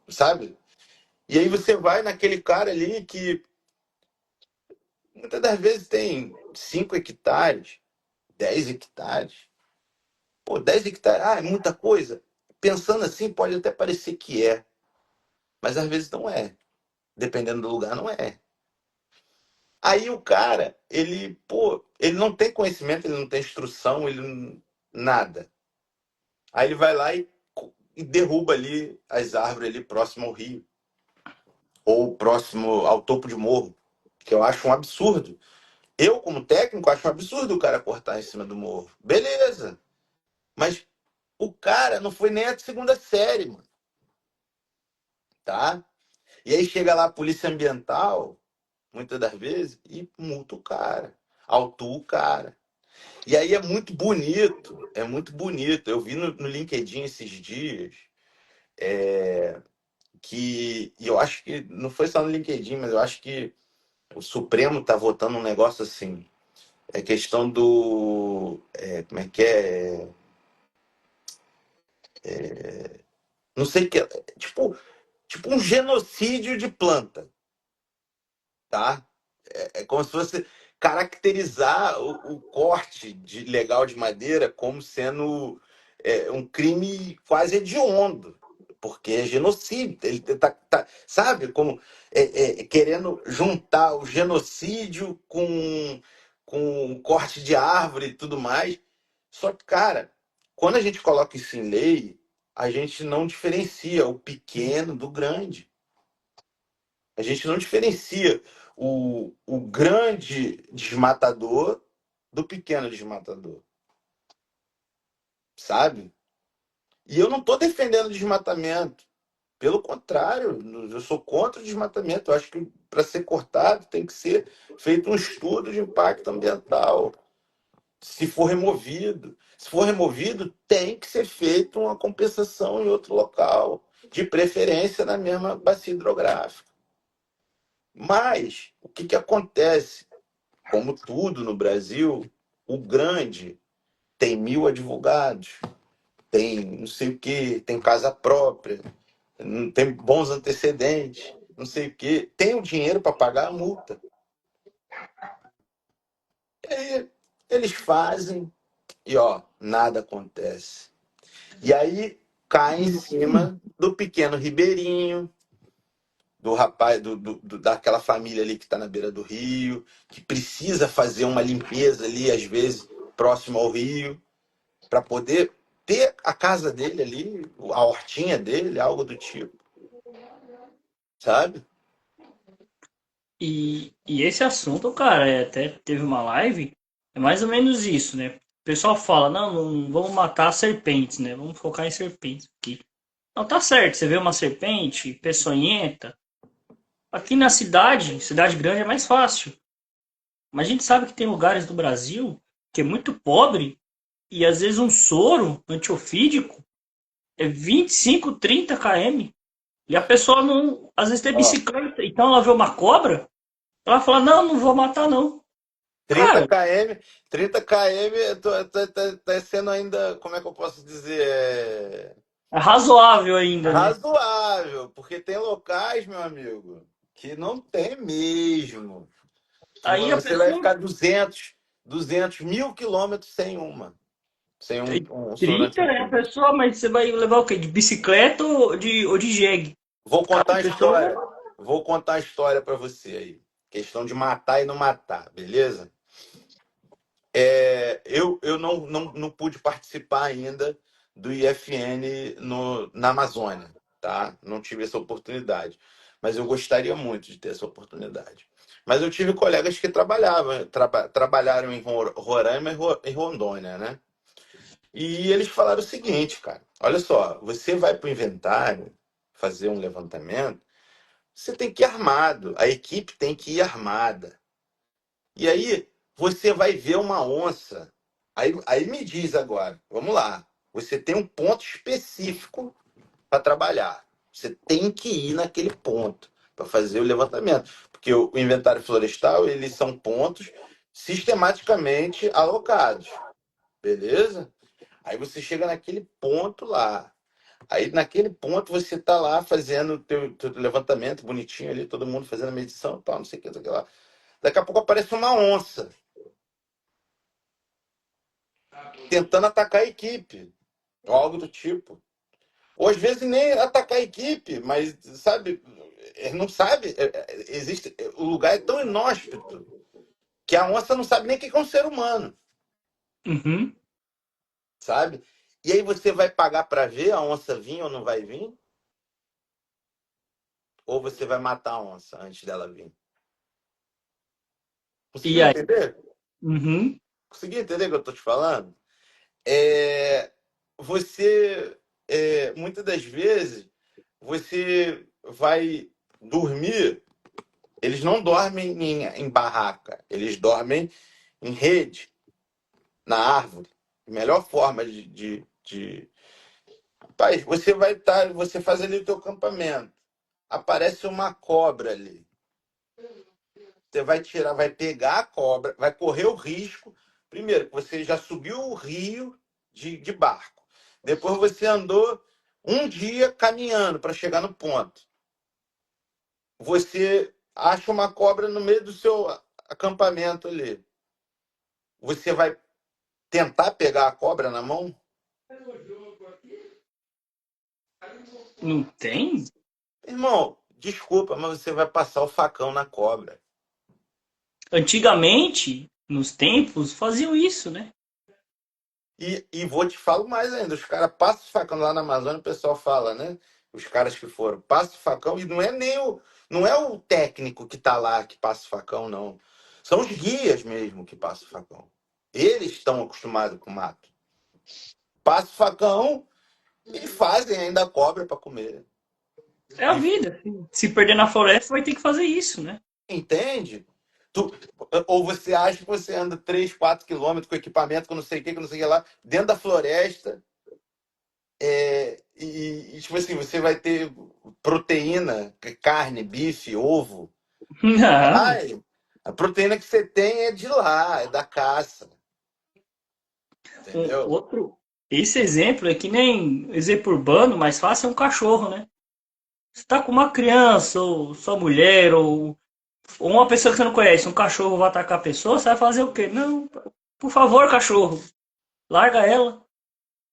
sabe? E aí você vai naquele cara ali que muitas das vezes tem 5 hectares, 10 hectares. Pô, 10 hectares, é muita coisa. pensando assim, pode até parecer que é, mas às vezes não é. Dependendo do lugar, não é. Aí o cara, ele, pô, ele não tem conhecimento, ele não tem instrução, nada. Aí ele vai lá e derruba ali as árvores ali próximo ao rio, ou próximo ao topo de morro, que eu acho um absurdo. Eu, como técnico, acho um absurdo o cara cortar em cima do morro. Beleza. Mas o cara não foi nem a segunda série, mano, tá? E aí chega lá a polícia ambiental, muitas das vezes, e multa o cara, autua o cara. E aí é muito bonito, é muito bonito. Eu vi no LinkedIn esses dias e eu acho que não foi só no LinkedIn, mas eu acho que o Supremo tá votando um negócio assim. É questão como é que é? Não sei o que. Tipo um genocídio de planta, tá? É como se fosse caracterizar o corte legal de madeira como sendo um crime quase hediondo, porque é genocídio. Ele sabe, como querendo juntar o genocídio com o corte de árvore e tudo mais. Só que, cara, quando a gente coloca isso em lei, a gente não diferencia o pequeno do grande. A gente não diferencia o grande desmatador do pequeno desmatador, sabe? E eu não estou defendendo o desmatamento. Pelo contrário, eu sou contra o desmatamento. Eu acho que para ser cortado tem que ser feito um estudo de impacto ambiental. Se for removido. Se for removido, tem que ser feita uma compensação em outro local, de preferência na mesma bacia hidrográfica. Mas o que, que acontece? Como tudo no Brasil, o grande tem 1.000 advogados, tem não sei o quê, tem casa própria, tem bons antecedentes, não sei o quê, tem o dinheiro para pagar a multa. E aí eles fazem e ó, nada acontece. E aí cai em cima do pequeno ribeirinho, do rapaz, daquela família ali que está na beira do rio, que precisa fazer uma limpeza ali, às vezes, próximo ao rio, para poder ter a casa dele ali, a hortinha dele, algo do tipo, sabe? E esse assunto, cara, até teve uma live, é mais ou menos isso, né? O pessoal fala, não, não vamos matar serpentes, né? Vamos focar em serpentes aqui. Não, tá certo, você vê uma serpente peçonhenta. Aqui na cidade, cidade grande é mais fácil. Mas a gente sabe que tem lugares do Brasil que é muito pobre e às vezes um soro antiofídico é 25, 30 km. E a pessoa não, às vezes tem Ó, bicicleta, então ela vê uma cobra, ela fala, não, não vou matar não. 30 Cara, km, 30 km tá sendo ainda, como é que eu posso dizer? é razoável ainda, né? Razoável, porque tem locais, meu amigo, que não tem mesmo. Que Aí a você vai pessoa ficar 200 1.000 quilômetros sem tem um sorante 30, né? A anfíbio. pessoa, mas você vai levar o quê? De bicicleta ou de jegue? Vou Cara, contar a a pessoa. história. Vou contar a história para você aí. Questão de matar e não matar, beleza? Eu não pude participar ainda do IFN na Amazônia, tá? Não tive essa oportunidade. Mas eu gostaria muito de ter essa oportunidade. Mas eu tive colegas que trabalharam em Roraima e Rondônia, né? E eles falaram o seguinte, cara. Olha só, você vai para o inventário fazer um levantamento, você tem que ir armado. A equipe tem que ir armada. E aí você vai ver uma onça. Aí me diz agora, vamos lá. Você tem um ponto específico para trabalhar. Você tem que ir naquele ponto para fazer o levantamento. Porque o inventário florestal, eles são pontos sistematicamente alocados. Beleza? Aí você chega naquele ponto lá. Aí naquele ponto você tá lá fazendo o teu levantamento bonitinho ali, todo mundo fazendo a medição e tal, não sei o que, não sei o que lá. Daqui a pouco aparece uma onça tentando atacar a equipe, ou algo do tipo. Ou às vezes nem atacar a equipe, mas, sabe, não sabe, existe, o lugar é tão inóspito que a onça não sabe nem o que é um ser humano, Uhum. sabe? E aí você vai pagar para ver a onça vir ou não vai vir? Ou você vai matar a onça antes dela vir? E Conseguiu aí? entender? Uhum. Conseguiu entender o que eu estou te falando? É, você, muitas das vezes, você vai dormir. Eles não dormem em barraca, eles dormem em rede, na árvore. Melhor forma de... Pai, você vai estar, você faz ali o teu acampamento. Aparece uma cobra ali. Você vai tirar, vai pegar a cobra, vai correr o risco. Primeiro, que você já subiu o rio de barco. Depois você andou um dia caminhando para chegar no ponto. Você acha uma cobra no meio do seu acampamento ali. Você vai tentar pegar a cobra na mão? Não tem? Irmão, desculpa, mas você vai passar o facão na cobra. Antigamente, nos tempos, faziam isso, né? E vou te falar mais ainda, os caras passam o facão lá na Amazônia, o pessoal fala, né? Os caras que foram, passa o facão, e não é nem não é o técnico que tá lá que passa o facão, não. São os guias mesmo que passam o facão. Eles estão acostumados com o mato. Passa o facão e fazem ainda a cobra para comer. É a E vida. Se perder na floresta, vai ter que fazer isso, né? entende? Tu, ou você acha que você anda 3, 4 quilômetros com equipamento, com não sei o que, com não sei o que lá, dentro da floresta, tipo assim, você vai ter proteína, carne, bife, ovo. Não. Vai. A proteína que você tem é de lá, é da caça. Um Entendeu? outro. Esse exemplo é que nem exemplo urbano, mas fácil é um cachorro, né? Você tá com uma criança, ou sua mulher, ou uma pessoa que você não conhece, um cachorro vai atacar a pessoa, você vai fazer o quê? Não, por favor, cachorro, larga ela.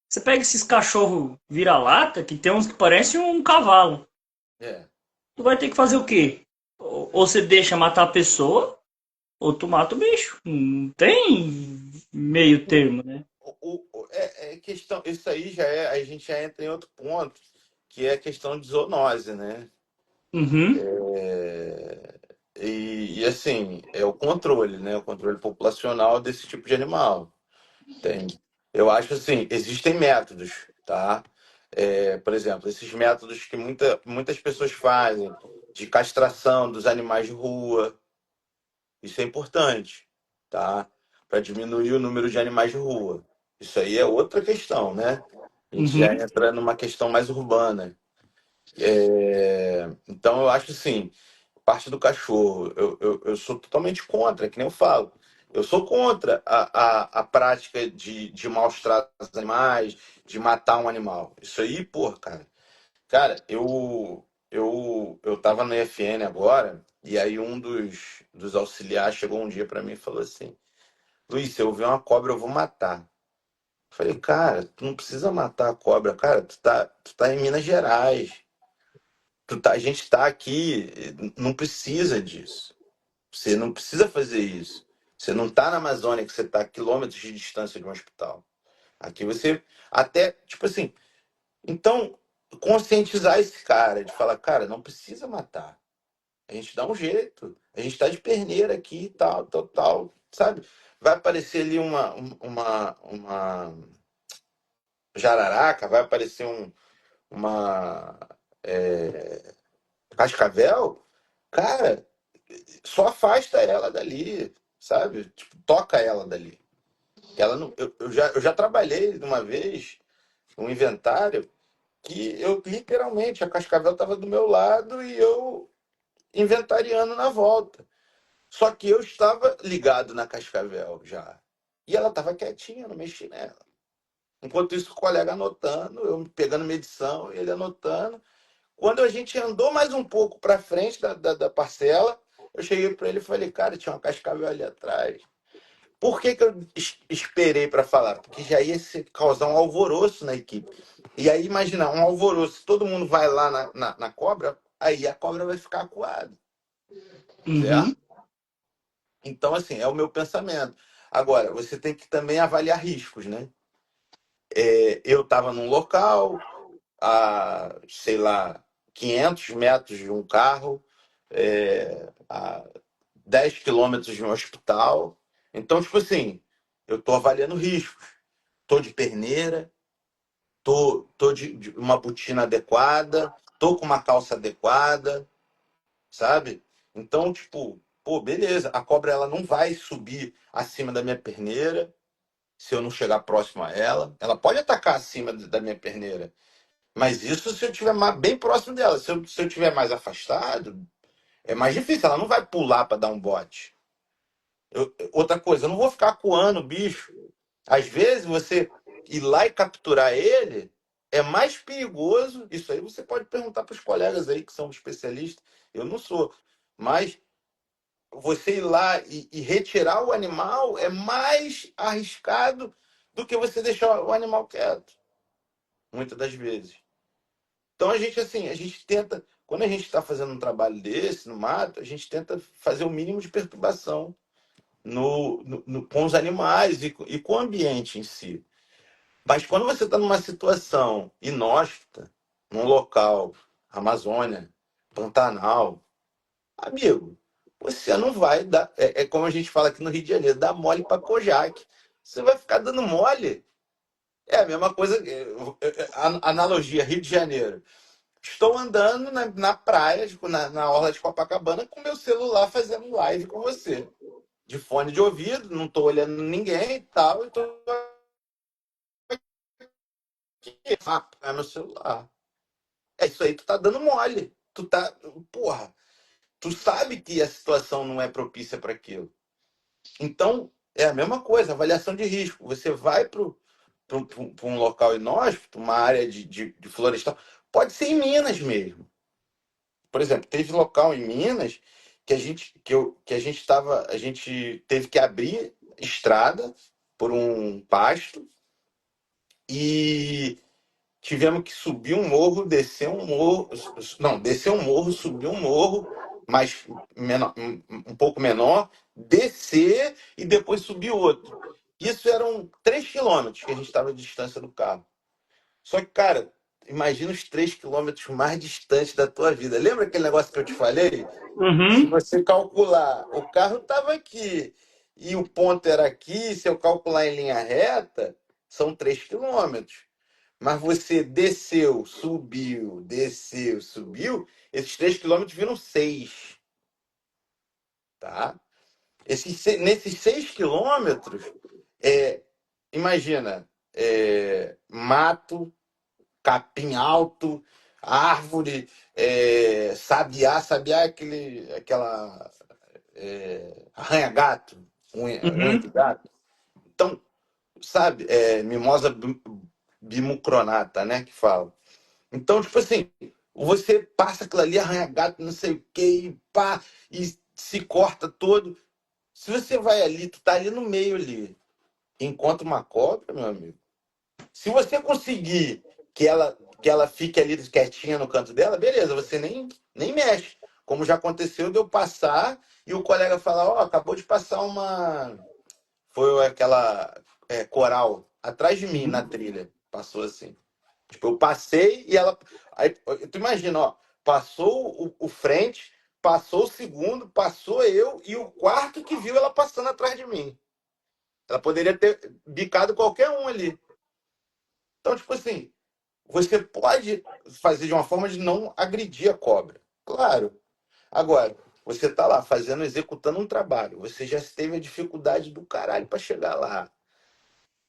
Você pega esses cachorros vira-lata, que tem uns que parecem um cavalo. É. Tu vai ter que fazer o quê? Ou você deixa matar a pessoa, ou tu mata o bicho. Não tem meio termo, né? É questão, isso aí já é, a gente já entra em outro ponto, que é a questão de zoonose, né? Uhum, É, assim, é o controle, né? O controle populacional desse tipo de animal. Entende? Eu acho assim, existem métodos, tá? Por exemplo, esses métodos que muitas pessoas fazem de castração dos animais de rua, isso é importante, tá? Para diminuir o número de animais de rua. Isso aí é outra questão, né? A gente já uhum. entra numa questão mais urbana. Então, eu acho assim, parte do cachorro, eu sou totalmente contra, que nem eu falo. Eu sou contra a prática de maus tratos aos animais, de matar um animal. Isso aí, pô, cara. Cara, eu tava no IFN agora, e aí um dos auxiliares chegou um dia pra mim e falou assim: Luiz, se eu ver uma cobra, eu vou matar. Eu falei, cara, tu não precisa matar a cobra, cara, tu tá em Minas Gerais. A gente tá aqui, não precisa disso. Você não precisa fazer isso. Você não está na Amazônia, que você está a quilômetros de distância de um hospital. Aqui você até, tipo assim, então conscientizar esse cara de falar, cara, não precisa matar. A gente dá um jeito. A gente está de perneira aqui e tal, tal, tal, sabe? Vai aparecer ali uma jararaca, vai aparecer uma cascavel, cara, só afasta ela dali, sabe? Tipo, toca ela dali. Ela não, eu já trabalhei uma vez um inventário que eu literalmente a cascavel estava do meu lado e eu inventariando na volta. Só que eu estava ligado na cascavel já. E ela estava quietinha, eu não mexi nela. Enquanto isso, o colega anotando, eu pegando medição, ele anotando. Quando a gente andou mais um pouco para frente da parcela, eu cheguei para ele e falei, cara, tinha uma cascavel ali atrás. Por que que eu esperei para falar? Porque já ia causar um alvoroço na equipe. E aí, imagina, um alvoroço, todo mundo vai lá na cobra, aí a cobra vai ficar acuada, Uhum. certo? Então, assim, é o meu pensamento. Agora, você tem que também avaliar riscos, né? Eu estava num local, a, sei lá, 500 metros de um carro, a 10 quilômetros de um hospital. Então, tipo assim, eu estou avaliando riscos. Tô de perneira, tô de uma botina adequada, tô com uma calça adequada, sabe? Então, tipo, pô, beleza, a cobra ela não vai subir acima da minha perneira se eu não chegar próximo a ela. Ela pode atacar acima da minha perneira, mas isso se eu estiver bem próximo dela. Se eu estiver mais afastado, é mais difícil. Ela não vai pular para dar um bote. Outra coisa, eu não vou ficar coando o bicho. Às vezes você ir lá e capturar ele é mais perigoso. Isso aí você pode perguntar para os colegas aí que são especialistas. Eu não sou. Mas você ir lá e retirar o animal é mais arriscado do que você deixar o animal quieto, muitas das vezes. Então a gente assim, a gente tenta, quando a gente está fazendo um trabalho desse no mato, a gente tenta fazer o mínimo de perturbação com os animais e com o ambiente em si. Mas quando você está numa situação inóspita, num local, Amazônia, Pantanal, amigo, você não vai dar. É como a gente fala aqui no Rio de Janeiro, dá mole para Kojak. Você vai ficar dando mole. É a mesma coisa, a analogia Rio de Janeiro. Estou andando na praia, tipo, na orla de Copacabana, com meu celular fazendo live com você. De fone de ouvido, não estou olhando ninguém e tal, e estou aqui, é meu celular. É isso aí, tu tá dando mole. Tu tá. Porra, tu sabe que a situação não é propícia para aquilo. Então, é a mesma coisa, avaliação de risco. Você vai para um local inóspito, uma área de florestal. Pode ser em Minas mesmo. Por exemplo, teve local em Minas que a gente estava, a gente teve que abrir estrada por um pasto e tivemos que subir um morro, descer um morro, não, descer um morro, subir um morro, mas um pouco menor, descer e depois subir outro. Isso eram 3 quilômetros que a gente estava de distância do carro. Só que, cara, imagina os 3 quilômetros mais distantes da tua vida. Lembra aquele negócio que eu te falei? Se Uhum. você calcular, o carro estava aqui e o ponto era aqui, se eu calcular em linha reta, são 3 quilômetros. Mas você desceu, subiu, esses 3 quilômetros viram 6, tá? Nesses 6 quilômetros, é, imagina, mato, capim alto, árvore, sabiá é aquela arranha-gato, unha de Uhum. gato. Então, sabe, mimosa bimucronata, né, que fala. Então, tipo assim, você passa aquilo ali, arranha-gato, não sei o que, e pá, e se corta todo. Se você vai ali, tu tá ali no meio ali, encontra uma cobra, meu amigo. Se você conseguir que ela fique ali quietinha no canto dela, beleza, você nem mexe. Como já aconteceu de eu passar e o colega falar, ó, acabou de passar uma. Foi aquela coral atrás de mim na Uhum. trilha. Passou assim. Tipo, eu passei e ela. Aí, tu imagina, ó, passou o frente, passou o segundo, passou eu e o quarto que viu ela passando atrás de mim. Ela poderia ter bicado qualquer um ali. Então, tipo assim, você pode fazer de uma forma de não agredir a cobra. Claro. Agora, você está lá fazendo, executando um trabalho. Você já teve a dificuldade do caralho para chegar lá.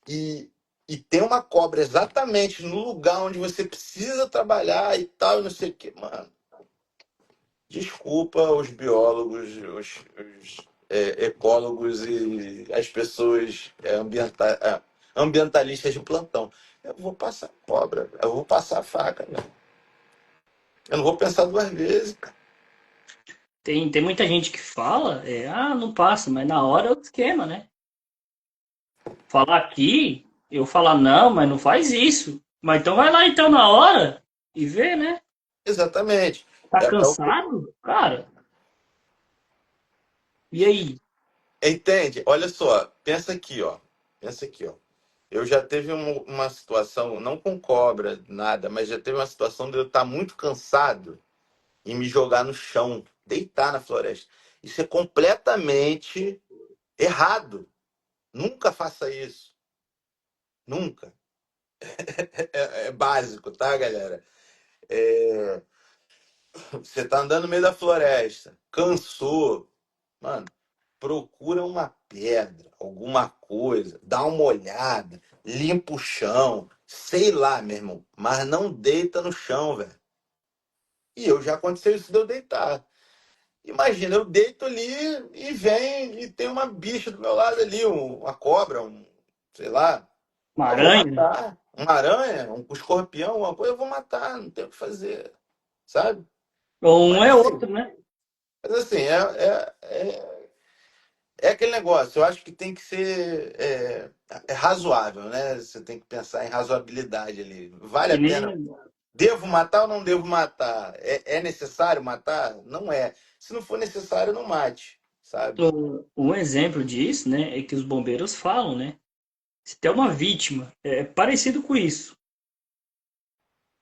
E, e tem uma cobra exatamente no lugar onde você precisa trabalhar e tal, e não sei o quê. Mano, desculpa os biólogos, os ecólogos e as pessoas ambientalistas de plantão. Eu vou passar cobra, eu vou passar faca, né? Eu não vou pensar duas vezes, cara. Tem muita gente que fala, não passa, mas na hora é o esquema, né? falar aqui, eu falar, não, mas não faz isso. Mas então vai lá então na hora e vê, né? Exatamente. Tá É o que. cansado? Cara, e aí? Entende? Olha só, pensa aqui, ó. Pensa aqui, ó. Eu já teve uma situação, não com cobra, nada, mas já teve uma situação de eu estar muito cansado e me jogar no chão, deitar na floresta. Isso é completamente errado. Nunca faça isso. Nunca. É básico, tá, galera? É, você tá andando no meio da floresta, cansou, mano, procura uma pedra, alguma coisa, dá uma olhada, limpa o chão, sei lá, meu irmão, mas não deita no chão, velho. E eu já aconteceu isso de eu deitar. Imagina, eu deito ali e vem e tem uma bicha do meu lado ali, uma cobra, sei lá. Uma Eu vou aranha? matar. Uma aranha, um escorpião, uma coisa, eu vou matar, não tem o que fazer, sabe? Ou um Mas é assim, outro, né? é aquele negócio, eu acho que tem que ser razoável, né? Você tem que pensar em razoabilidade ali. Vale Que a pena? nem Devo matar ou não devo matar? É necessário matar? Não é. Se não for necessário, não mate, sabe? um exemplo disso, né? É que os bombeiros falam, né? Se tem uma vítima, é parecido com isso,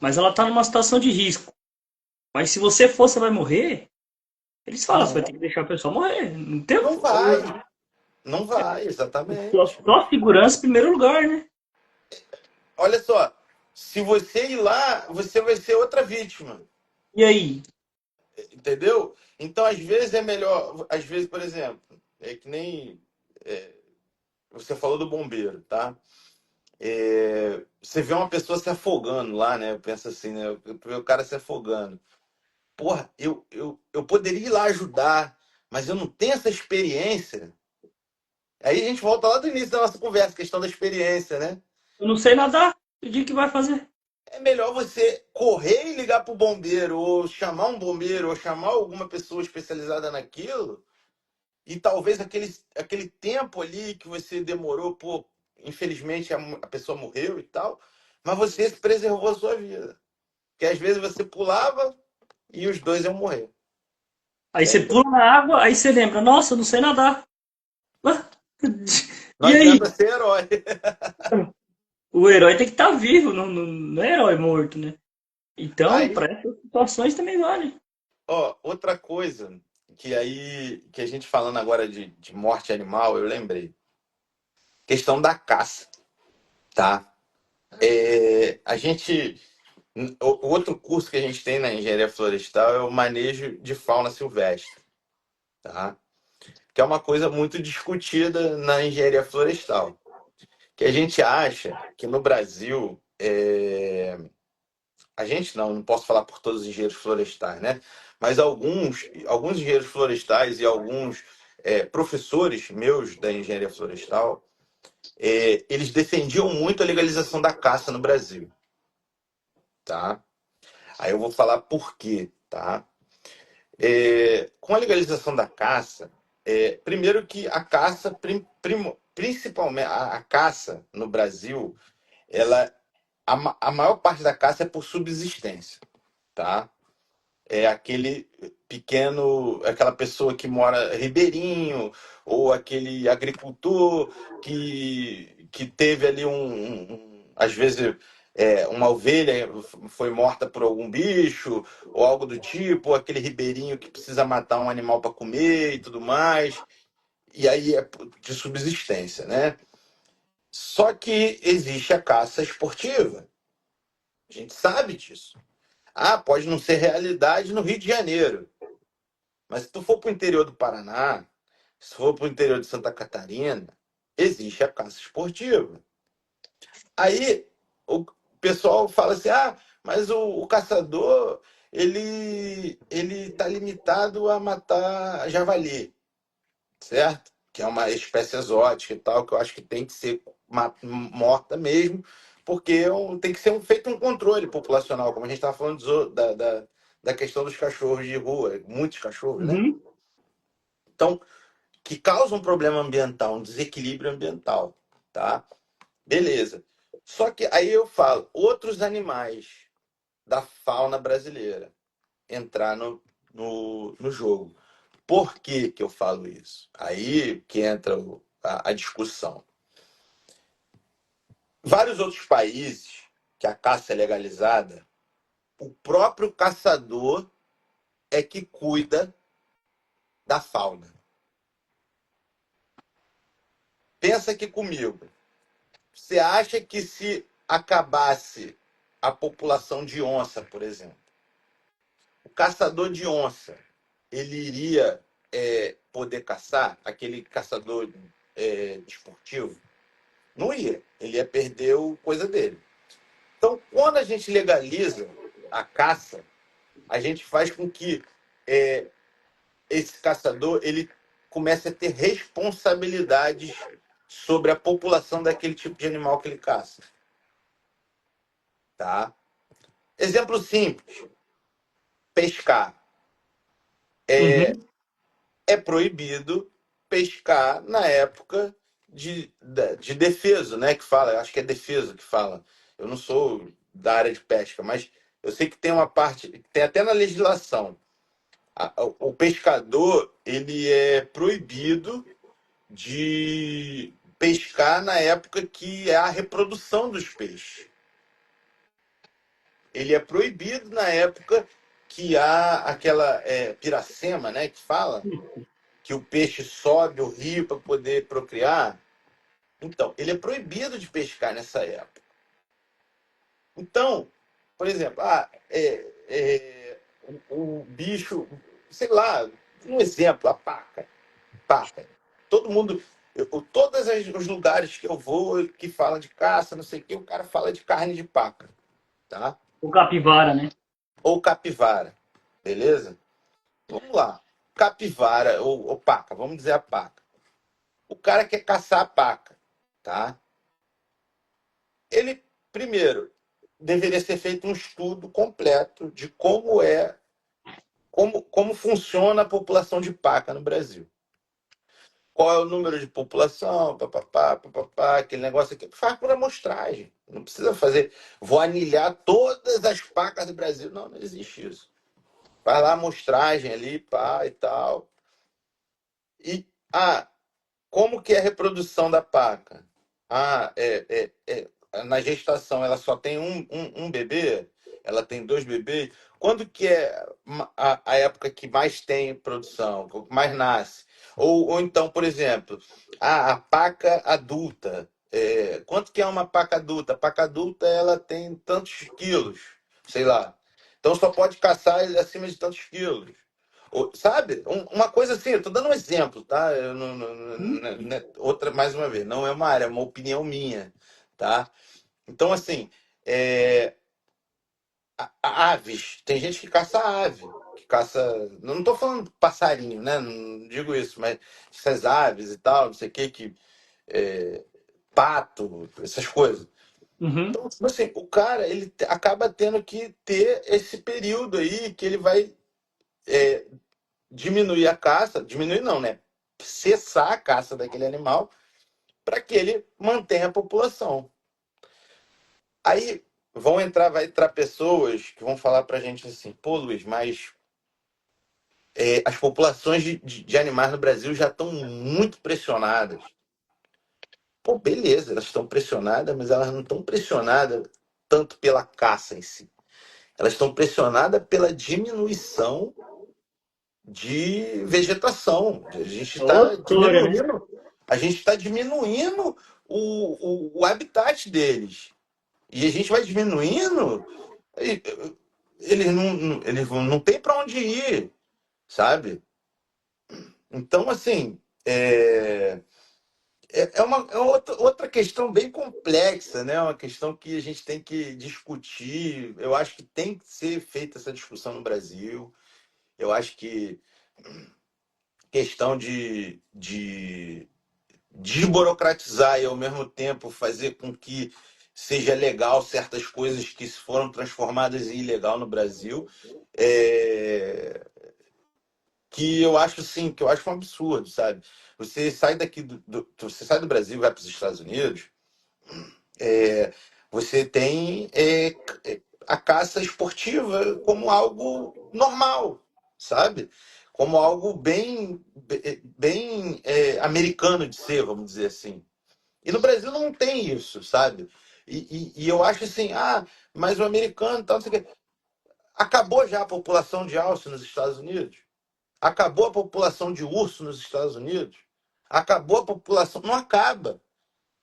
mas ela tá numa situação de risco. Mas se você for, você vai morrer. Eles falam, você vai ter Não, que deixar a pessoa morrer. Não tem, não vai. Não vai, exatamente. só segurança em primeiro lugar, né? Olha só, se você ir lá, você vai ser outra vítima, E aí? entendeu? Então, às vezes é melhor, às vezes, por exemplo, é que nem você falou do bombeiro, tá? Você vê uma pessoa se afogando lá, né? Eu penso assim, né? Eu vê o cara se afogando. Porra, eu poderia ir lá ajudar, mas eu não tenho essa experiência. Aí a gente volta lá do início da nossa conversa, questão da experiência, né? Eu não sei nadar. O que que vai fazer? É melhor você correr e ligar para o bombeiro, ou chamar um bombeiro, ou chamar alguma pessoa especializada naquilo, e talvez aquele tempo ali que você demorou, pô, infelizmente a pessoa morreu e tal, mas você preservou a sua vida. Porque às vezes você pulava e os dois iam morrer. Aí você Entende? pula na água, aí você lembra, nossa, eu não sei nadar. Ué? Não E aí? adianta ser herói. O herói tem que estar vivo, não é herói morto, né? Então, Aí, para essas situações também vale. ó, outra coisa que a gente falando agora de morte animal, eu lembrei. Questão da caça, tá? A gente. O outro curso que a gente tem na engenharia florestal é o manejo de fauna silvestre, tá? Que é uma coisa muito discutida na engenharia florestal. Que a gente acha que no Brasil, a gente não posso falar por todos os engenheiros florestais, né? Mas alguns engenheiros florestais e alguns professores meus da engenharia florestal, eles defendiam muito a legalização da caça no Brasil, tá? Aí eu vou falar por quê, tá? Com a legalização da caça, primeiro que a caça, principalmente a caça no Brasil, ela, a maior parte da caça é por subsistência, tá? É aquele pequeno, aquela pessoa que mora ribeirinho, ou aquele agricultor que teve ali às vezes uma ovelha foi morta por algum bicho, ou algo do tipo, ou aquele ribeirinho que precisa matar um animal para comer e tudo mais, e aí é de subsistência, né? Só que existe a caça esportiva, a gente sabe disso. Ah, pode não ser realidade no Rio de Janeiro. Mas se tu for para o interior do Paraná, se for para o interior de Santa Catarina, existe a caça esportiva. Aí o pessoal fala assim: ah, mas o caçador ele está limitado a matar javali, certo? Que é uma espécie exótica e tal, que eu acho que tem que ser morta mesmo, porque tem que ser feito um controle populacional, como a gente estava falando da questão dos cachorros de rua, muitos cachorros, né? Uhum. Então, que causa um problema ambiental, um desequilíbrio ambiental. tá? Beleza. Só que aí eu falo, outros animais da fauna brasileira entrar no jogo. Por que que eu falo isso? Aí que entra a discussão. Vários outros países que a caça é legalizada, o próprio caçador é que cuida da fauna. Pensa aqui comigo. Você acha que se acabasse a população de onça, por exemplo, o caçador de onça, ele iria poder caçar? Aquele caçador esportivo? Não ia. Ele ia perder o coisa dele. Então, quando a gente legaliza a caça, a gente faz com que é, esse caçador ele comece a ter responsabilidades sobre a população daquele tipo de animal que ele caça, tá? Exemplo simples: pescar. Uhum. É proibido pescar na época de defeso, né? Que fala, acho que é defeso que fala. Eu não sou da área de pesca, mas eu sei que tem uma parte, tem até na legislação. O pescador ele é proibido de pescar na época que é a reprodução dos peixes. Ele é proibido na época que há aquela piracema, né? Que fala que o peixe sobe o rio para poder procriar. Então, ele é proibido de pescar nessa época. Então, por exemplo, o bicho, sei lá, um exemplo, a paca. Paca. Todo mundo, todos os lugares que eu vou que fala de caça, não sei o que, o cara fala de carne de paca, tá? O capivara, né? Ou capivara, beleza? Vamos lá. Capivara ou paca, vamos dizer a paca. O cara quer caçar a paca, tá? Ele, primeiro, deveria ser feito um estudo completo de como funciona a população de paca no Brasil. Qual é o número de população, papapá, papapá, aquele negócio aqui. Faz por amostragem. Não precisa fazer, vou anilhar todas as pacas do Brasil. Não, não existe isso. Vai lá, amostragem ali, pá e tal. E, como que é a reprodução da paca? Na gestação ela só tem um bebê? Ela tem dois bebês? Quando que é a época que mais tem produção, que mais nasce? Ou então, por exemplo, a paca adulta. Quanto que é uma paca adulta? A paca adulta ela tem tantos quilos, sei lá. Então só pode caçar acima de tantos quilos. Sabe? Uma coisa assim, eu tô dando um exemplo, tá? Eu outra, mais uma vez, não é uma área, é uma opinião minha, tá? Então, assim, é, aves, tem gente que caça ave, que caça. Não tô falando passarinho, né? Não digo isso, mas essas aves e tal, não sei o que, é, pato, essas coisas. Uhum. Então, tipo assim, o cara, ele acaba tendo que ter esse período aí que ele vai diminuir a caça, diminuir não, né? Cessar a caça daquele animal para que ele mantenha a população. Aí vai entrar pessoas que vão falar para a gente assim, pô, Luiz, mas as populações de animais no Brasil já estão muito pressionadas. Pô, beleza, elas estão pressionadas, mas elas não estão pressionadas tanto pela caça em si. Elas estão pressionadas pela diminuição de vegetação. Outra, né? A gente está diminuindo o habitat deles. E a gente vai diminuindo, e- eles não tem para onde ir, sabe? Então, assim, é outra questão bem complexa, né? Uma questão que a gente tem que discutir. Eu acho que tem que ser feita essa discussão no Brasil. Eu acho que questão de desburocratizar e ao mesmo tempo fazer com que seja legal certas coisas que foram transformadas em ilegal no Brasil. É, que eu acho assim, que eu acho um absurdo, sabe? Você sai daqui você sai do Brasil, e vai para os Estados Unidos, é, você tem a caça esportiva como algo normal, sabe? Como algo bem americano de ser, vamos dizer assim. E no Brasil não tem isso, sabe? E eu acho assim, mas o americano, tal, não sei o quê. Acabou já a população de alce nos Estados Unidos? Acabou a população de urso nos Estados Unidos? Acabou a população? Não acaba.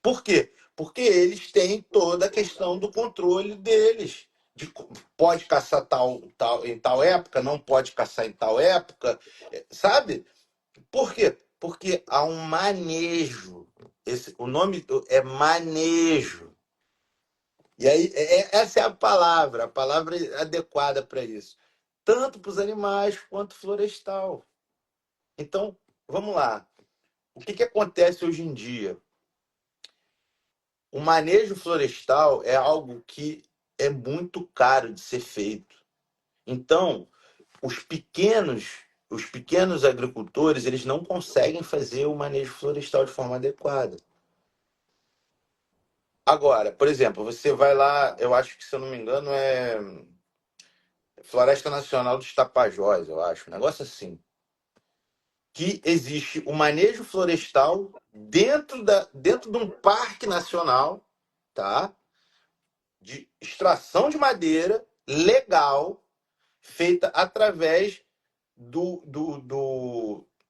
Por quê? Porque eles têm toda a questão do controle deles. De pode caçar em tal época, não pode caçar em tal época, sabe? Por quê? Porque há um manejo. O nome é manejo. E aí, essa é a palavra adequada para isso. Tanto para os animais quanto florestal. Então, vamos lá. O que acontece hoje em dia? O manejo florestal é algo que é muito caro de ser feito. Então, os pequenos agricultores, eles não conseguem fazer o manejo florestal de forma adequada. Agora, por exemplo, você vai lá, eu acho que, se eu não me engano, é Floresta Nacional dos Tapajós, eu acho, um negócio assim, que existe o manejo florestal dentro de um parque nacional, tá? De extração de madeira legal, feita através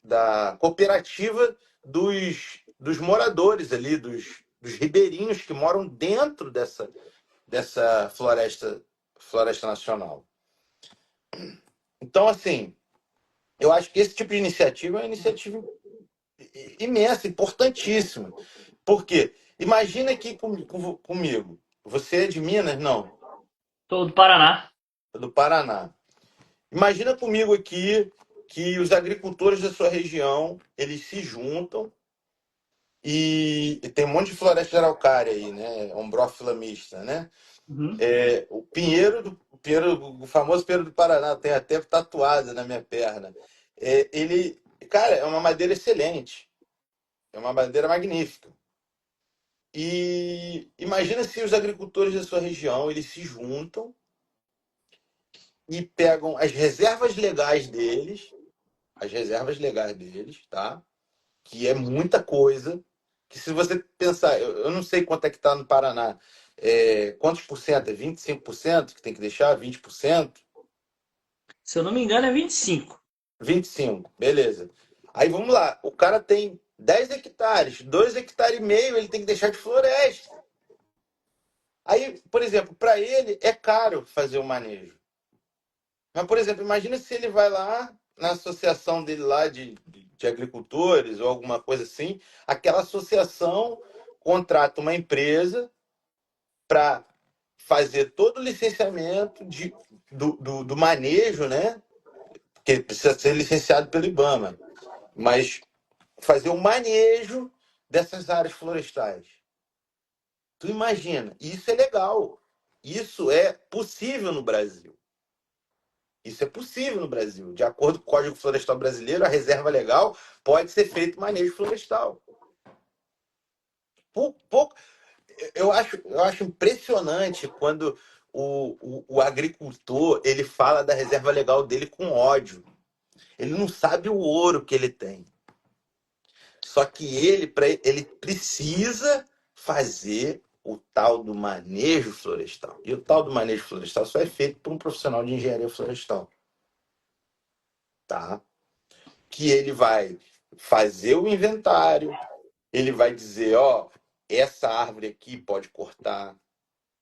da cooperativa dos moradores ali, dos ribeirinhos que moram dentro dessa floresta nacional. Então, assim, eu acho que esse tipo de iniciativa é uma iniciativa imensa, importantíssima. Por quê? Imagina aqui comigo. Você é de Minas? Não, Sou do Paraná. é do Paraná. Imagina comigo aqui que os agricultores da sua região, eles se juntam e tem um monte de floresta de araucária aí, né? Ombrófila mista, né? Uhum. O famoso Pinheiro do Paraná, tem até tatuado na minha perna. Ele, cara, é uma madeira excelente, é uma madeira magnífica. E imagina se os agricultores da sua região, eles se juntam e pegam as reservas legais deles, tá? Que é muita coisa, que se você pensar, eu não sei quanto é que está no Paraná, quantos por cento? É 25% que tem que deixar? 20%? Se eu não me engano, é 25. 25, beleza. Aí vamos lá, o cara tem 10 hectares, 2,5 hectares ele tem que deixar de floresta. Aí, por exemplo, para ele é caro fazer o manejo. Mas, por exemplo, imagina se ele vai lá na associação dele lá de agricultores ou alguma coisa assim, aquela associação contrata uma empresa para fazer todo o licenciamento do manejo, né? Porque precisa ser licenciado pelo IBAMA, mas fazer o manejo dessas áreas florestais. Tu imagina, isso é legal. Isso é possível no Brasil. Isso é possível no Brasil. De acordo com o Código Florestal Brasileiro, a reserva legal pode ser feito manejo florestal. Pouco, eu acho impressionante quando o agricultor ele fala da reserva legal dele com ódio. Ele não sabe o ouro que ele tem. Só que ele precisa fazer o tal do manejo florestal. E o tal do manejo florestal só é feito por um profissional de engenharia florestal, tá? Que ele vai fazer o inventário, ele vai dizer, ó, essa árvore aqui pode cortar,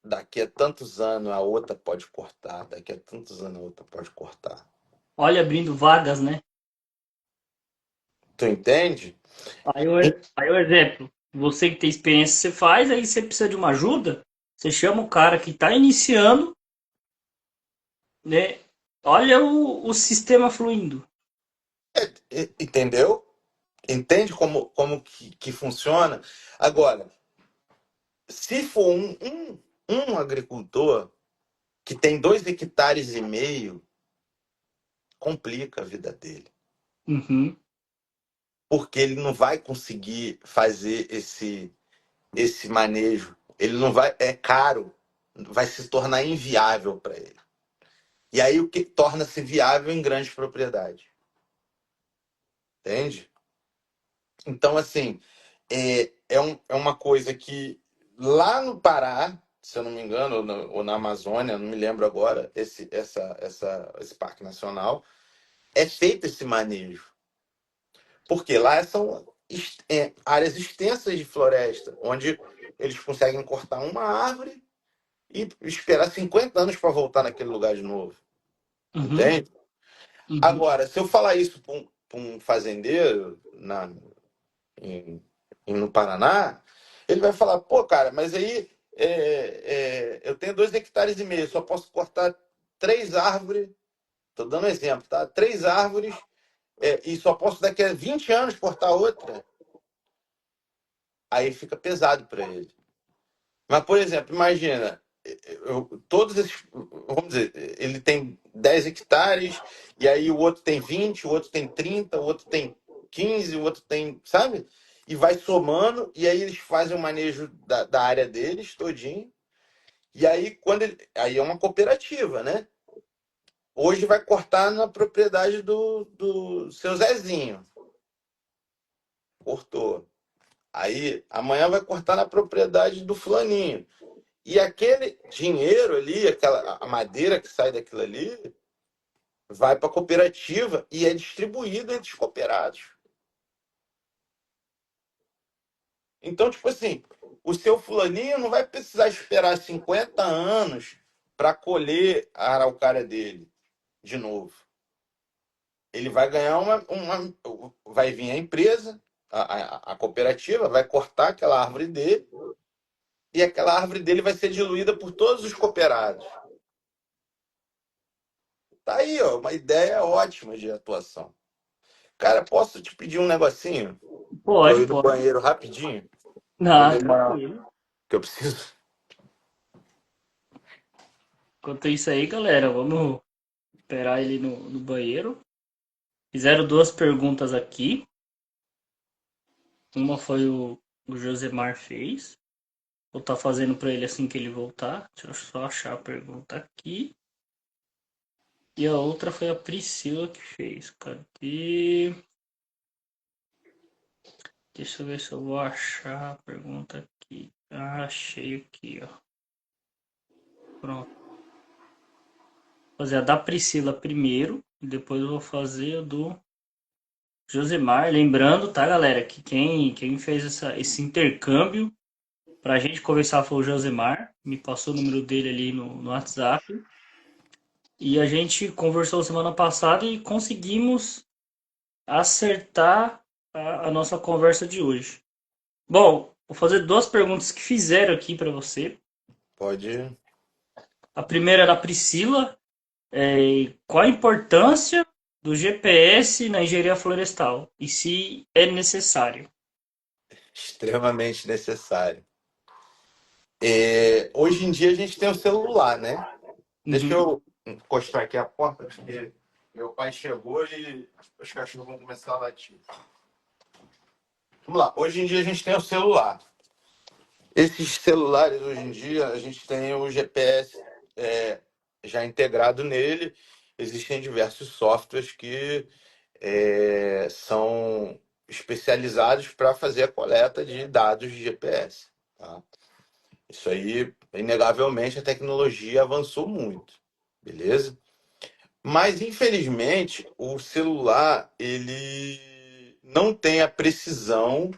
daqui a tantos anos a outra pode cortar, daqui a tantos anos a outra pode cortar. Olha, abrindo vagas, né? Tu entende? Aí o exemplo, você que tem experiência, você faz, aí você precisa de uma ajuda, você chama o cara que está iniciando, né? Olha o sistema fluindo. Entendeu? Entende como que funciona? Agora, se for um agricultor que tem 2,5 hectares, complica a vida dele. Uhum. porque ele não vai conseguir fazer esse manejo. Ele não vai, é caro, vai se tornar inviável para ele. E aí o que torna-se viável em grandes propriedades, entende? Então, assim, é uma coisa que lá no Pará, se eu não me engano, ou na Amazônia, não me lembro agora, esse parque nacional, é feito esse manejo. Porque lá são áreas extensas de floresta, onde eles conseguem cortar uma árvore e esperar 50 anos para voltar naquele lugar de novo. Uhum. Entende? Uhum. Agora, se eu falar isso para um fazendeiro em, no Paraná, ele vai falar, pô, cara, mas aí eu tenho 2,5 hectares, só posso cortar 3 árvores, tô dando um exemplo, tá? 3 árvores, e só posso daqui a 20 anos cortar outra. Aí fica pesado para ele. Mas, por exemplo, imagina, todos esses, vamos dizer, ele tem 10 hectares, e aí o outro tem 20, o outro tem 30, o outro tem 15, o outro tem, sabe? E vai somando, e aí eles fazem o manejo da área deles todinho. E aí, aí é uma cooperativa, né? Hoje vai cortar na propriedade do seu Zezinho. Cortou. Aí amanhã vai cortar na propriedade do fulaninho. E aquele dinheiro ali, a madeira que sai daquilo ali, vai para a cooperativa e é distribuído entre os cooperados. Então, tipo assim, o seu fulaninho não vai precisar esperar 50 anos para colher a araucária dele de novo. Ele vai ganhar vai vir a empresa, a cooperativa, vai cortar aquela árvore dele e aquela árvore dele vai ser diluída por todos os cooperados. Tá aí, ó, uma ideia ótima de atuação. Cara, posso te pedir um negocinho para eu Pode, ir no pode. banheiro rapidinho? Ah, Comer uma tranquilo. que eu preciso. Enquanto isso aí, galera, vamos esperar ele no banheiro. Fizeram duas perguntas aqui. Uma foi o Josemar fez. Vou estar fazendo para ele assim que ele voltar. Deixa eu só achar a pergunta aqui. E a outra foi a Priscila que fez. Cadê? Deixa eu ver se eu vou achar a pergunta aqui. Ah, achei aqui, ó. Pronto. Vou fazer a da Priscila primeiro. E depois eu vou fazer a do Josemar. Lembrando, tá, galera, que quem fez esse intercâmbio pra gente conversar foi o Josemar. Me passou o número dele ali no WhatsApp. E a gente conversou semana passada e conseguimos acertar a nossa conversa de hoje. Bom, vou fazer duas perguntas que fizeram aqui para você. Pode. A primeira é da Priscila. Qual a importância do GPS na engenharia florestal? E se é necessário? Extremamente necessário. Hoje em dia a gente tem o celular, né? Deixa Uhum. eu encostar aqui a porta, porque meu pai chegou e os cachorros vão começar a latir. Vamos lá. Hoje em dia a gente tem o celular. Esses celulares, hoje em dia, a gente tem o GPS já integrado nele. Existem diversos softwares que são especializados para fazer a coleta de dados de GPS. Tá? Isso aí, inegavelmente, a tecnologia avançou muito, beleza? Mas, infelizmente, o celular ele não tem a precisão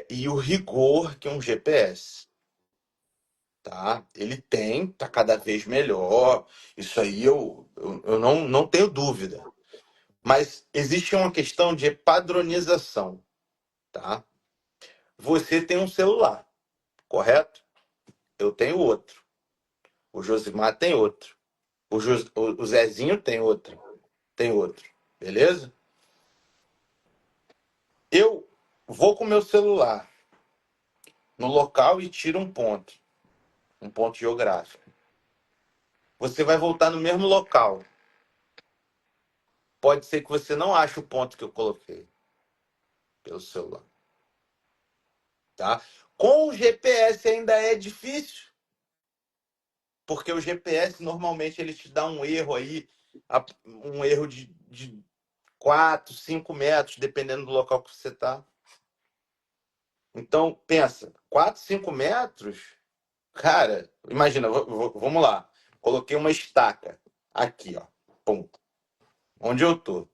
e o rigor que um GPS. Tá? Ele tem, tá cada vez melhor. Isso aí eu não tenho dúvida. Mas existe uma questão de padronização, tá? Você tem um celular, correto? Eu tenho outro. O Josimar tem outro. O Zezinho tem outro. Tem outro. Beleza? Eu vou com o meu celular no local e tiro um ponto geográfico. Você vai voltar no mesmo local. pode ser que você não ache o ponto que eu coloquei pelo celular, tá? Com o GPS ainda é difícil, porque o GPS normalmente ele te dá um erro aí, um erro de 4, 5 metros, dependendo do local que você está. Então, pensa, 4, 5 metros, cara, imagina, vamos lá. Coloquei uma estaca aqui, ó, pum, onde eu tô.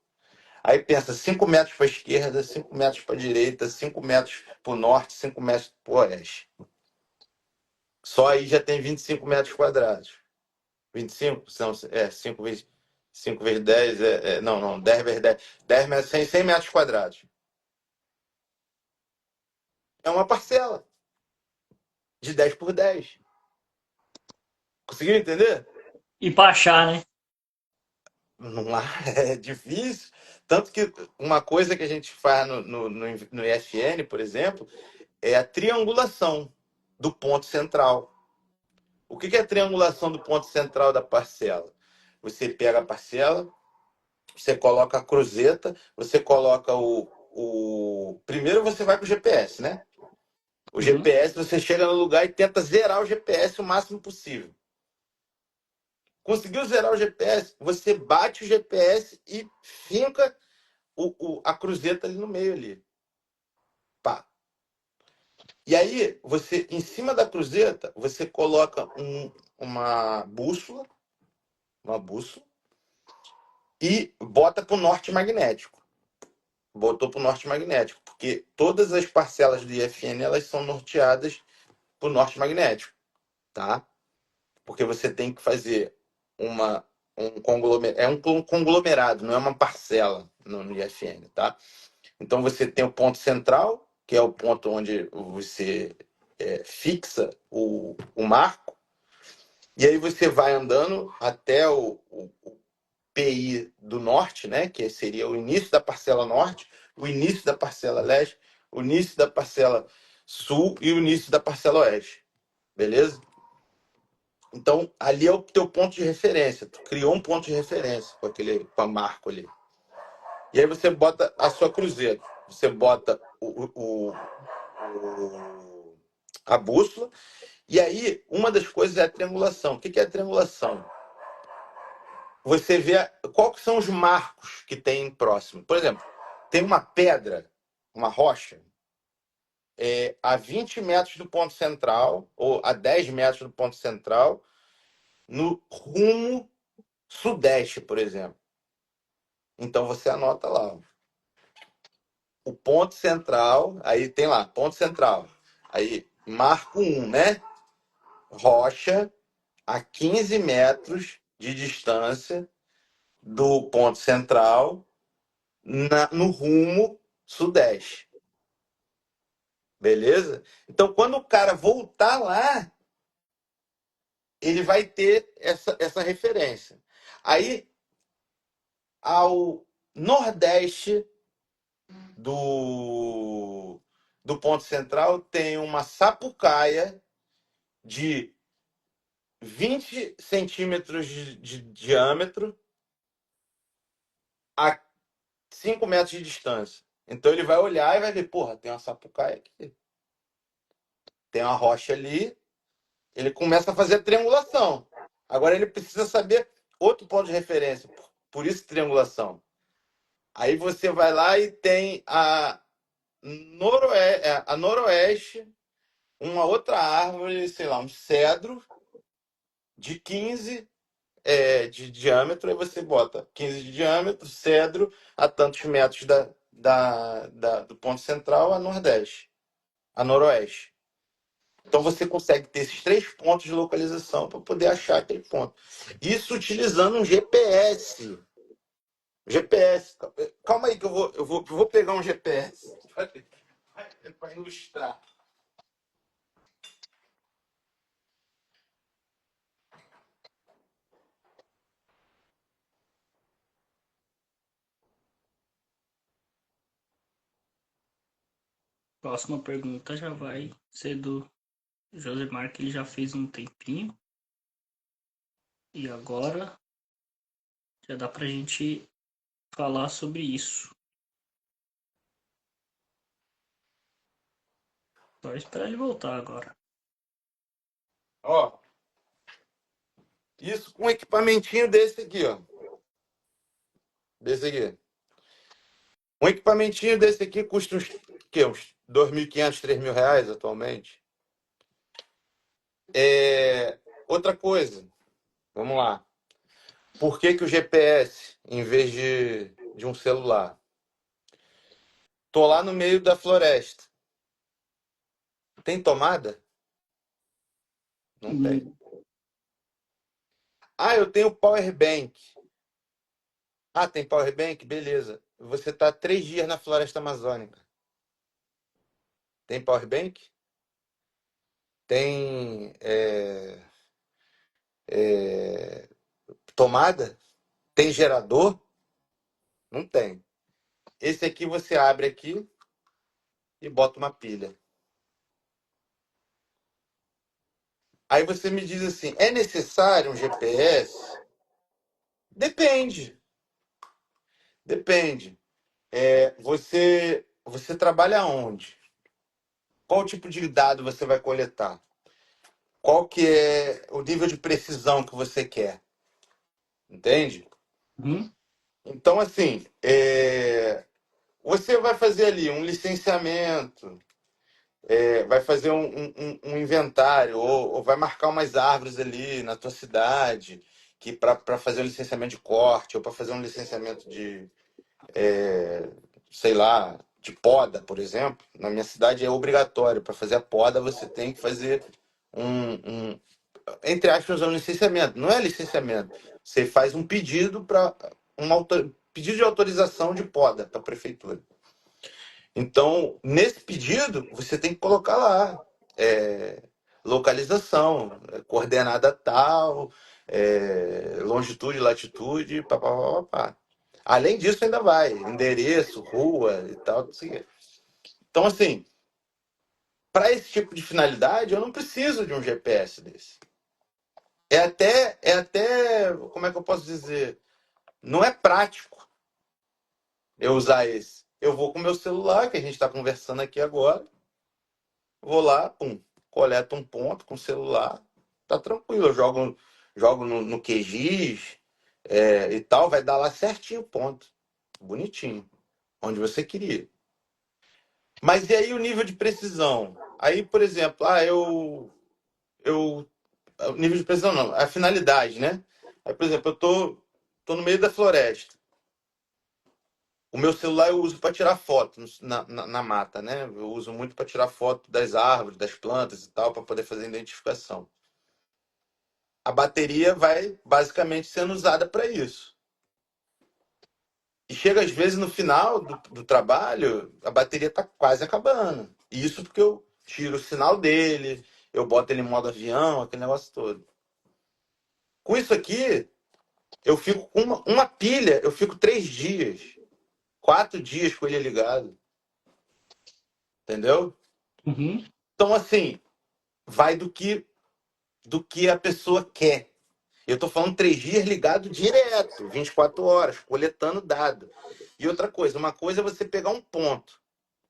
Aí pensa, 5 metros para a esquerda, 5 metros para a direita, 5 metros para o norte, 5 metros para o oeste. Só aí já tem 25 metros quadrados. 25? São, 5 vezes 10, não, 10 vezes 10. 10 metros, 100 metros quadrados. É uma parcela de 10 por 10. Conseguiu entender? E pra achar, né? Não há, é difícil. Tanto que uma coisa que a gente faz no IFN, por exemplo, é a triangulação do ponto central. O que é a triangulação do ponto central da parcela? Você pega a parcela, você coloca a cruzeta, você coloca Primeiro você vai com o GPS, né? O Uhum. GPS, você chega no lugar e tenta zerar o GPS o máximo possível. Conseguiu zerar o GPS, você bate o GPS e finca a cruzeta ali no meio ali. Pá. E aí, você, em cima da cruzeta, você coloca uma bússola, e bota para o norte magnético. Botou para o norte magnético, porque todas as parcelas do IFN elas são norteadas para o norte magnético, tá? Porque você tem que fazer uma um conglomerado, é um conglomerado, não é uma parcela no IFN, tá? Então você tem o ponto central, que é o ponto onde você fixa o marco, e aí você vai andando até o PI do norte, né, que seria o início da parcela norte, o início da parcela leste, o início da parcela sul e o início da parcela oeste. Beleza? Então, ali é o teu ponto de referência. Tu criou um ponto de referência com a marco ali. E aí você bota a sua cruzeta. Você bota a bússola. E aí, uma das coisas é a triangulação. O que é a triangulação? Você vê quais são os marcos que tem próximo. Por exemplo, tem uma pedra, uma rocha, a 20 metros do ponto central, ou a 10 metros do ponto central, no rumo sudeste, por exemplo. Então você anota lá. O ponto central, aí tem lá, ponto central. Aí, marco 1, né? Rocha a 15 metros de distância do ponto central no rumo sudeste. Beleza? Então, quando o cara voltar lá, ele vai ter essa referência. Aí, ao nordeste do ponto central, tem uma sapucaia de 20 centímetros de diâmetro a 5 metros de distância. Então, ele vai olhar e vai ver, porra, tem uma sapucaia aqui. Tem uma rocha ali. Ele começa a fazer a triangulação. Agora ele precisa saber outro ponto de referência. Por isso, triangulação. Aí você vai lá e tem a noroeste, uma outra árvore, sei lá, um cedro de 15 de diâmetro. Aí você bota 15 de diâmetro, cedro, a tantos metros do ponto central a nordeste, a noroeste. Então você consegue ter esses 3 pontos de localização para poder achar aquele ponto. Isso utilizando um GPS. GPS. Calma aí que eu vou pegar um GPS para ilustrar. Próxima pergunta já vai ser do Josemar, que ele já fez um tempinho. E agora já dá pra gente falar sobre isso. Só esperar ele voltar agora. Ó, isso com um equipamentinho desse aqui, ó. Desse aqui. Um equipamentinho desse aqui custa uns, quê? Uns 2.500, R$ 3.000 atualmente. Outra coisa, vamos lá. Por que que o GPS, em vez de um celular? Tô lá no meio da floresta. Tem tomada? Não tem. Hum, Ah, eu tenho power bank. Ah, tem power bank? Beleza. Você tá 3 dias na floresta amazônica. Tem power bank? Tem tomada? Tem gerador? Não tem. Esse aqui você abre aqui e bota uma pilha. Aí você me diz assim: é necessário um GPS? Depende. Depende. Você trabalha onde? Qual tipo de dado você vai coletar? Qual que é o nível de precisão que você quer? Entende? uhum, Então, assim, você vai fazer ali um licenciamento, vai fazer um inventário, ou vai marcar umas árvores ali na tua cidade, que para fazer um licenciamento de corte, ou para fazer um licenciamento de, sei lá, de poda, por exemplo. Na minha cidade é obrigatório. Para fazer a poda, você tem que fazer um, entre aspas, um licenciamento. Não é licenciamento. Você faz um pedido para pedido de autorização de poda para a prefeitura. Então, nesse pedido, você tem que colocar lá é, localização, coordenada tal, longitude, latitude, papapá. Além disso, ainda vai endereço, rua e tal. Assim. Então, assim, para esse tipo de finalidade, eu não preciso de um GPS desse. Como é que eu posso dizer? Não é prático eu usar esse. Eu vou com o meu celular, que a gente está conversando aqui agora, vou lá, pum, coleto um ponto com o celular, tá tranquilo. Eu jogo no QGIS e tal, vai dar lá certinho o ponto. Bonitinho. Onde você queria. Mas e aí o nível de precisão? Aí, por exemplo, eu o nível de precisão não, a finalidade, né? Aí, por exemplo, tô no meio da floresta. O meu celular eu uso para tirar foto na mata, né? Eu uso muito para tirar foto das árvores, das plantas e tal, para poder fazer identificação. A bateria vai basicamente sendo usada para isso. E chega às vezes no final do trabalho, a bateria está quase acabando. E isso porque eu tiro o sinal dele, eu boto ele em modo avião, aquele negócio todo. Com isso aqui, eu fico com uma pilha, eu fico 3 dias, 4 dias com ele ligado, entendeu? uhum, Então, assim, vai do que a pessoa quer. Eu estou falando 3 dias ligado direto, 24 horas, coletando dado. E outra coisa, uma coisa é você pegar um ponto,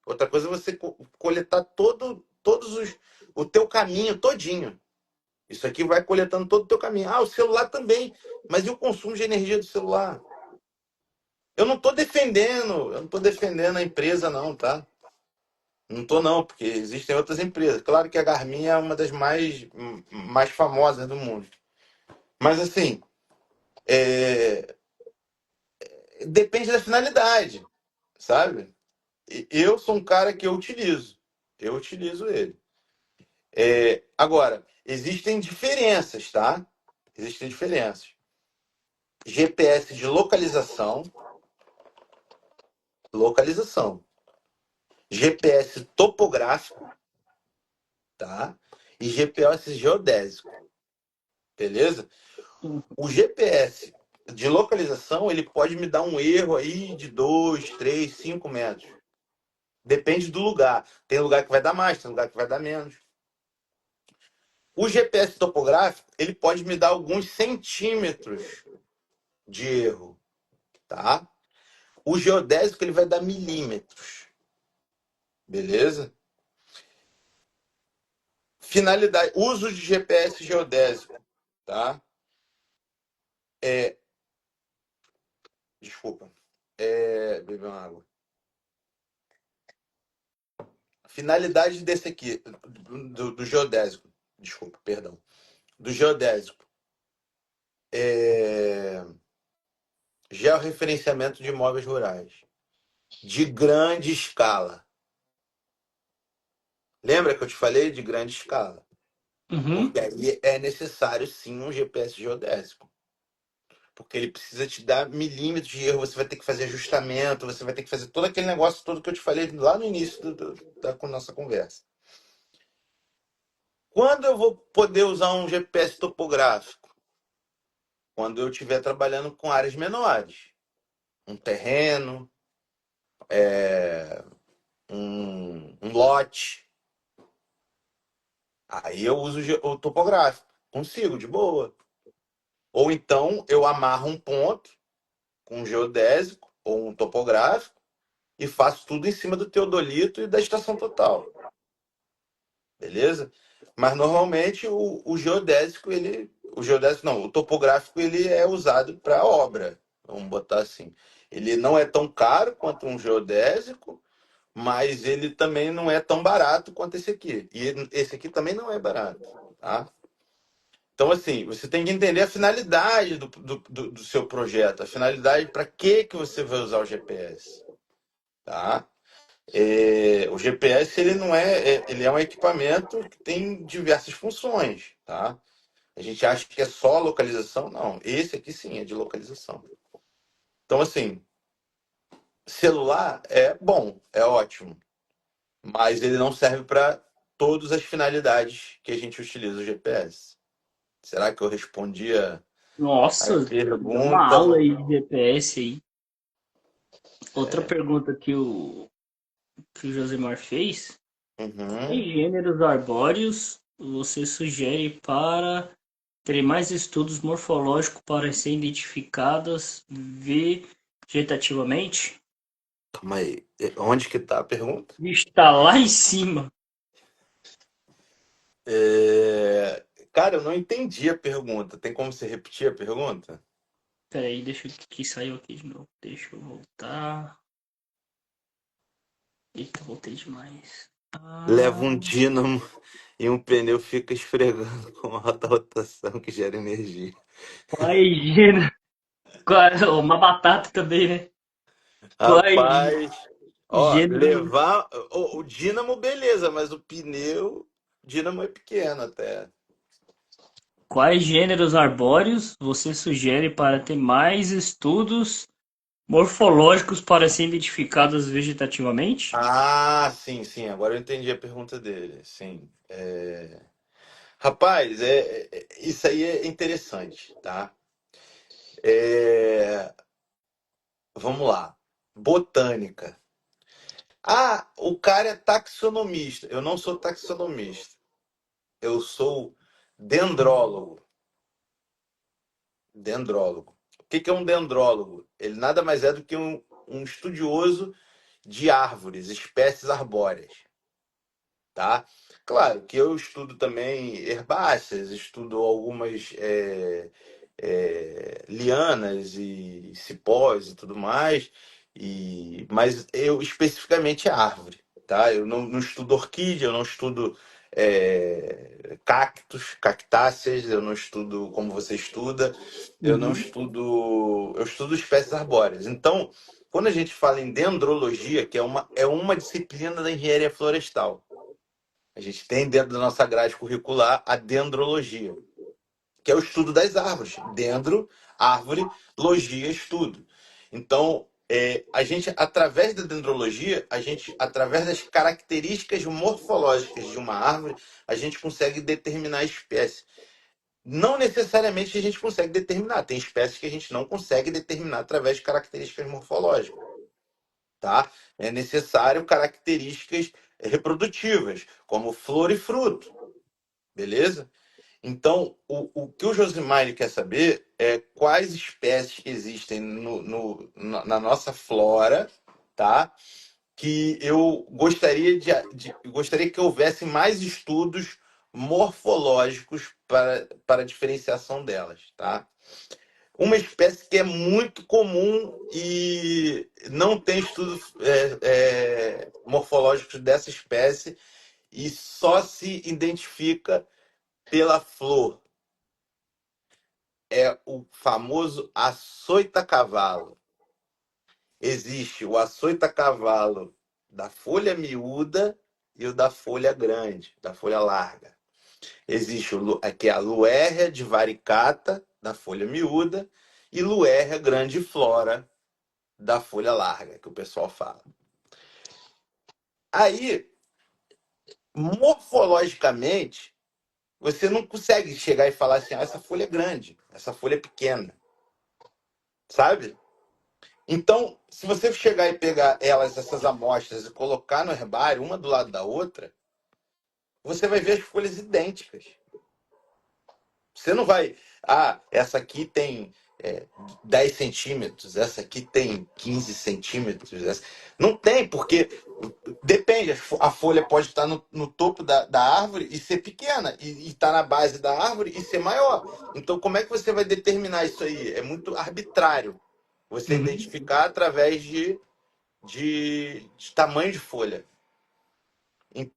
outra coisa é você coletar o teu caminho todinho. Isso aqui vai coletando todo o teu caminho. Ah, o celular também, mas e o consumo de energia do celular? Eu não estou defendendo a empresa não, tá? Não estou não, porque existem outras empresas. Claro que a Garmin é uma das mais famosas do mundo. Mas assim, é, depende da finalidade, sabe? Eu sou um cara que eu utilizo. Eu utilizo ele. Agora, existem diferenças, tá? Existem diferenças. GPS de localização. GPS topográfico, tá? E GPS geodésico, beleza? uhum. O GPS de localização, ele pode me dar um erro aí de 2, 3, 5 metros. Depende do lugar. Tem lugar que vai dar mais, tem lugar que vai dar menos. O GPS topográfico, ele pode me dar alguns centímetros de erro, tá? O geodésico ele vai dar milímetros, beleza? Finalidade, uso de GPS geodésico, tá? É, desculpa. Beber uma água. Finalidade desse aqui, do geodésico, desculpa, perdão. Do geodésico. É, georreferenciamento de imóveis rurais. De grande escala. Lembra que eu te falei de grande escala? Uhum. Porque aí é necessário sim um GPS geodésico. Porque ele precisa te dar milímetros de erro, você vai ter que fazer ajustamento, você vai ter que fazer todo aquele negócio todo que eu te falei lá no início da nossa conversa. Quando eu vou poder usar um GPS topográfico? Quando eu estiver trabalhando com áreas menores. Um terreno, um lote. Aí eu uso o topográfico. Consigo, de boa. Ou então eu amarro um ponto com um geodésico ou um topográfico e faço tudo em cima do teodolito e da estação total. Beleza? Mas normalmente o geodésico, o geodésico não, o topográfico ele é usado para obra, vamos botar assim. Ele não é tão caro quanto um geodésico, mas ele também não é tão barato quanto esse aqui. E esse aqui também não é barato, tá? Então, assim, você tem que entender a finalidade do seu projeto, a finalidade para que você vai usar o GPS, tá? O GPS ele não ele é um equipamento que tem diversas funções, tá? A gente acha que é só localização, não. Esse aqui sim é de localização. Então, assim, celular é bom, é ótimo, mas ele não serve para todas as finalidades que a gente utiliza o GPS. Será que eu respondi a Nossa, deu uma pergunta? aula aí de GPS aí. Outra É. pergunta que o Josemar fez. Uhum. Quais gêneros arbóreos você sugere para ter mais estudos morfológicos para serem identificadas vegetativamente? Calma aí. Onde que tá a pergunta? Está lá em cima. Cara, eu não entendi a pergunta. Tem como você repetir a pergunta? Peraí, deixa eu que saiu aqui de novo. Deixa eu voltar. Eita, voltei demais. Leva Ah, um dínamo e um pneu fica esfregando com alta rotação que gera energia. quais gêneros? Uma batata também, né? Quais Rapaz, ó, gêneros, levar o dínamo, beleza, mas o dínamo é pequeno até. quais gêneros arbóreos você sugere para ter mais estudos morfológicos para serem identificados vegetativamente? Ah, sim, sim, agora eu entendi a pergunta dele. Sim. Rapaz, isso aí é interessante, tá? É, vamos lá. Botânica. Ah, o cara é taxonomista. Eu não sou taxonomista. Eu sou dendrólogo. Dendrólogo. O que é um dendrólogo? Ele nada mais é do que um estudioso de árvores, espécies arbóreas, tá? Claro que eu estudo também herbáceas, estudo algumas lianas e cipós e tudo mais, mas eu especificamente é árvore, tá? Eu não estudo orquídea, eu não estudo cactos, cactáceas, eu não estudo como você estuda, eu não Uhum, estudo, eu estudo espécies arbóreas. Então, quando a gente fala em dendrologia, que é uma disciplina da engenharia florestal, a gente tem dentro da nossa grade curricular a dendrologia, que é o estudo das árvores. Dendro, árvore, logia, estudo. Então, a gente, através da dendrologia, através das características morfológicas de uma árvore, a gente consegue determinar a espécie. Não necessariamente a gente consegue determinar. Tem espécies que a gente não consegue determinar através de características morfológicas, tá? É necessário características reprodutivas, como flor e fruto, beleza? Então, o que o Josimar ele quer saber é quais espécies que existem na nossa flora, tá? Que eu gostaria gostaria que houvesse mais estudos morfológicos para a diferenciação delas, tá? Uma espécie que é muito comum e não tem estudos morfológicos dessa espécie e só se identifica pela flor. É o famoso açoita-cavalo. Existe o açoita-cavalo da folha miúda e o da folha grande, da folha larga. Existe aqui a Luerria de varicata, da folha miúda, e Luerria grandiflora, da folha larga, que o pessoal fala. Aí, morfologicamente, você não consegue chegar e falar assim, essa folha é grande, essa folha é pequena, sabe? Então, se você chegar e pegar essas amostras, e colocar no herbário, uma do lado da outra, você vai ver as folhas idênticas. Você não vai, essa aqui tem 10 centímetros, essa aqui tem 15 centímetros. Não tem, porque depende, a folha pode estar no topo da árvore e ser pequena, e estar na base da árvore e ser maior. Então, como é que você vai determinar isso aí? É muito arbitrário você Uhum. identificar através de tamanho de folha. Então,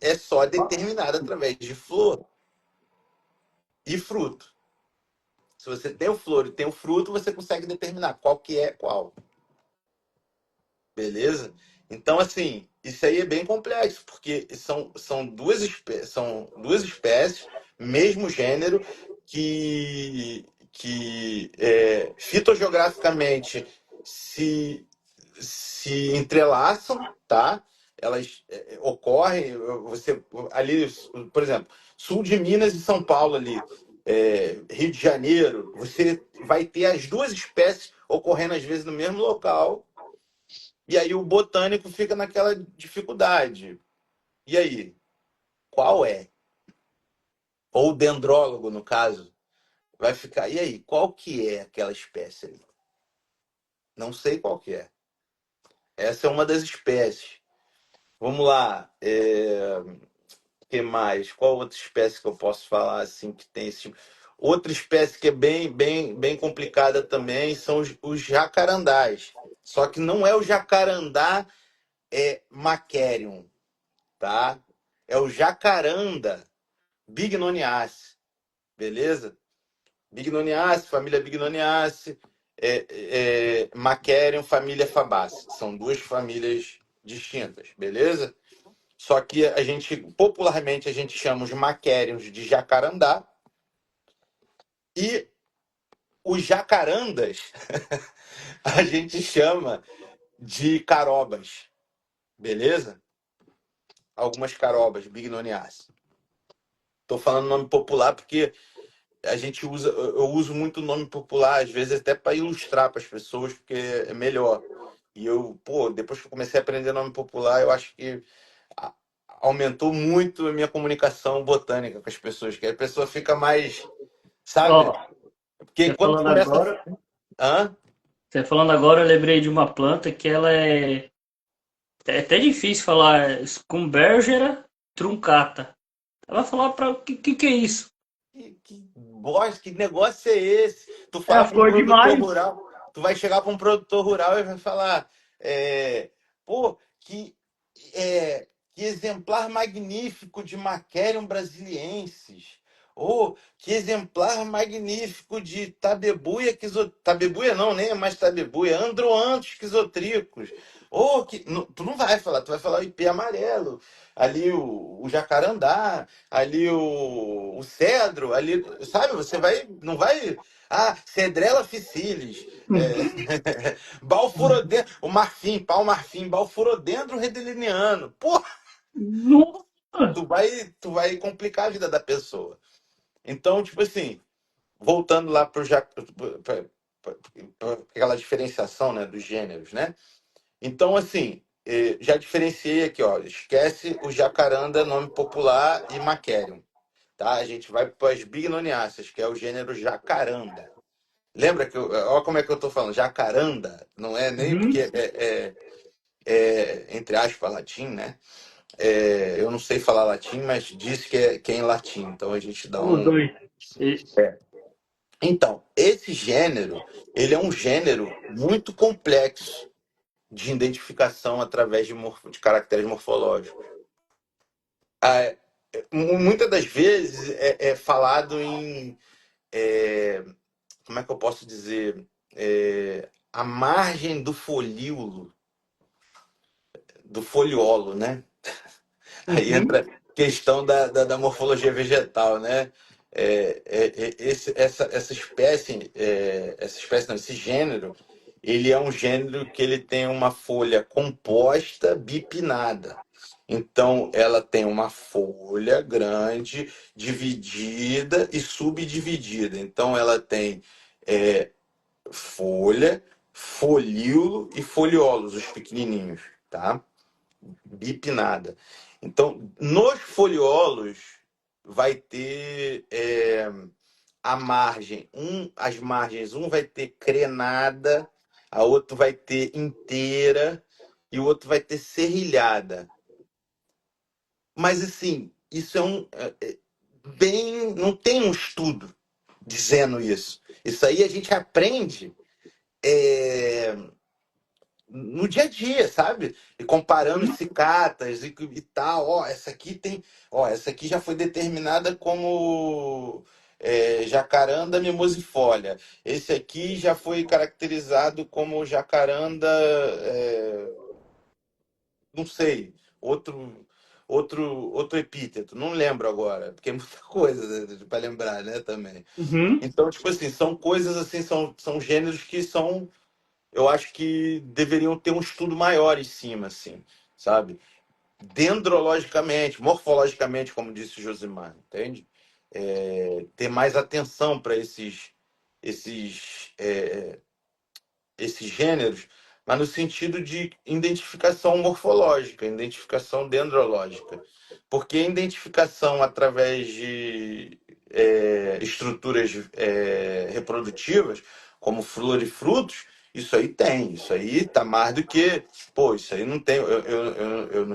é só determinado através de flor e fruto. Se você tem o flor e tem o fruto, você consegue determinar qual que é qual. Beleza? Então, assim, isso aí é bem complexo, porque são duas espécies, mesmo gênero, que fitogeograficamente se, se entrelaçam, tá? Elas ocorrem, você ali, por exemplo, sul de Minas e São Paulo ali, Rio de Janeiro, você vai ter as duas espécies ocorrendo às vezes no mesmo local, e aí o botânico fica naquela dificuldade. E aí, qual é? Ou o dendrólogo, no caso, vai ficar, e aí, qual que é aquela espécie ali? Não sei qual que é. Essa é uma das espécies. Vamos lá. Que mais? Qual outra espécie que eu posso falar assim que tem esse tipo? Outra espécie que é bem complicada também são os jacarandás. Só que não é o jacarandá Macerium, tá? É o jacaranda Bignoniaceae, beleza? Bignoniaceae, família Bignoniaceae, Macerium, família Fabaceae. São duas famílias distintas, beleza? Só que popularmente, a gente chama os maquérios de jacarandá e os jacarandas a gente chama de carobas, beleza? Algumas carobas, bignoniaceae. Estou falando nome popular porque eu uso muito o nome popular, às vezes até para ilustrar para as pessoas, porque é melhor. E depois que eu comecei a aprender nome popular, eu acho que a- aumentou muito a minha comunicação botânica com as pessoas, que a pessoa fica mais, sabe? Ó, Porque você quando tu falando começa. agora, Hã? você falando agora, eu lembrei de uma planta que ela é até difícil falar, Scumbergera truncata. Ela vai falar para o que é isso? Que negócio é esse? Tu É a fala para um flor de produtor maio. rural, tu vai chegar para um produtor rural e vai falar, pô, que exemplar magnífico de Macerium brasiliensis. Oh, que exemplar magnífico de Tabebuia, Tabebuia não, nem é mais Tabebuia, Androanthus quizotricus. Oh, tu não vai falar, tu vai falar o ipê amarelo, ali o jacarandá, ali o cedro, ali, sabe? Você vai, não vai. Cedrela officilis, Balfurodendro, o marfim, pau marfim, Balfurodendro redelineano. Pô, Nossa! tu vai complicar a vida da pessoa. Então, tipo assim, voltando lá para aquela diferenciação, né, dos gêneros, né? Então, assim, já diferenciei aqui, ó. Esquece o jacaranda, nome popular, e Maquerium, tá? A gente vai para as bignoniáceas, que é o gênero jacaranda. Lembra que olha como é que eu tô falando, jacaranda, não é nem porque Uhum. entre aspas latim, né? Eu não sei falar latim, mas diz que é em latim, então a gente dá Os um. dois. Isso. Então, esse gênero, ele é um gênero muito complexo de identificação através de caracteres morfológicos. Ah, muitas das vezes é falado em, é, como é que eu posso dizer, a margem do folíolo, do foliolo, né? Aí Uhum. entra a questão da morfologia vegetal, né? Essa espécie não, esse gênero, ele é um gênero que ele tem uma folha composta bipinnada. Então, ela tem uma folha grande, dividida e subdividida. Então, ela tem é, folha, folíolo e foliolos, os pequenininhos, tá? Bipinnada. Então, nos foliolos vai ter a margem, as margens, um vai ter crenada, a outro vai ter inteira e o outro vai ter serrilhada. Mas assim, isso bem, não tem um estudo dizendo isso. Isso aí a gente aprende é, no dia a dia, sabe? E comparando Uhum. cicatas e tal, ó, essa aqui já foi determinada como jacaranda mimosifólia. Esse aqui já foi caracterizado como jacaranda, não sei, outro epíteto, não lembro agora, porque é muita coisa para lembrar, né, também. Uhum. Então, tipo assim, são coisas assim, são gêneros que são eu acho que deveriam ter um estudo maior em cima, assim, sabe? Dendrologicamente, morfologicamente, como disse o Josimar, entende? Ter mais atenção para esses, esses gêneros, mas no sentido de identificação morfológica, identificação dendrológica. Porque a identificação através de estruturas reprodutivas, como flor e frutos, isso aí tem, isso aí tá mais do que, pô, isso aí não tem,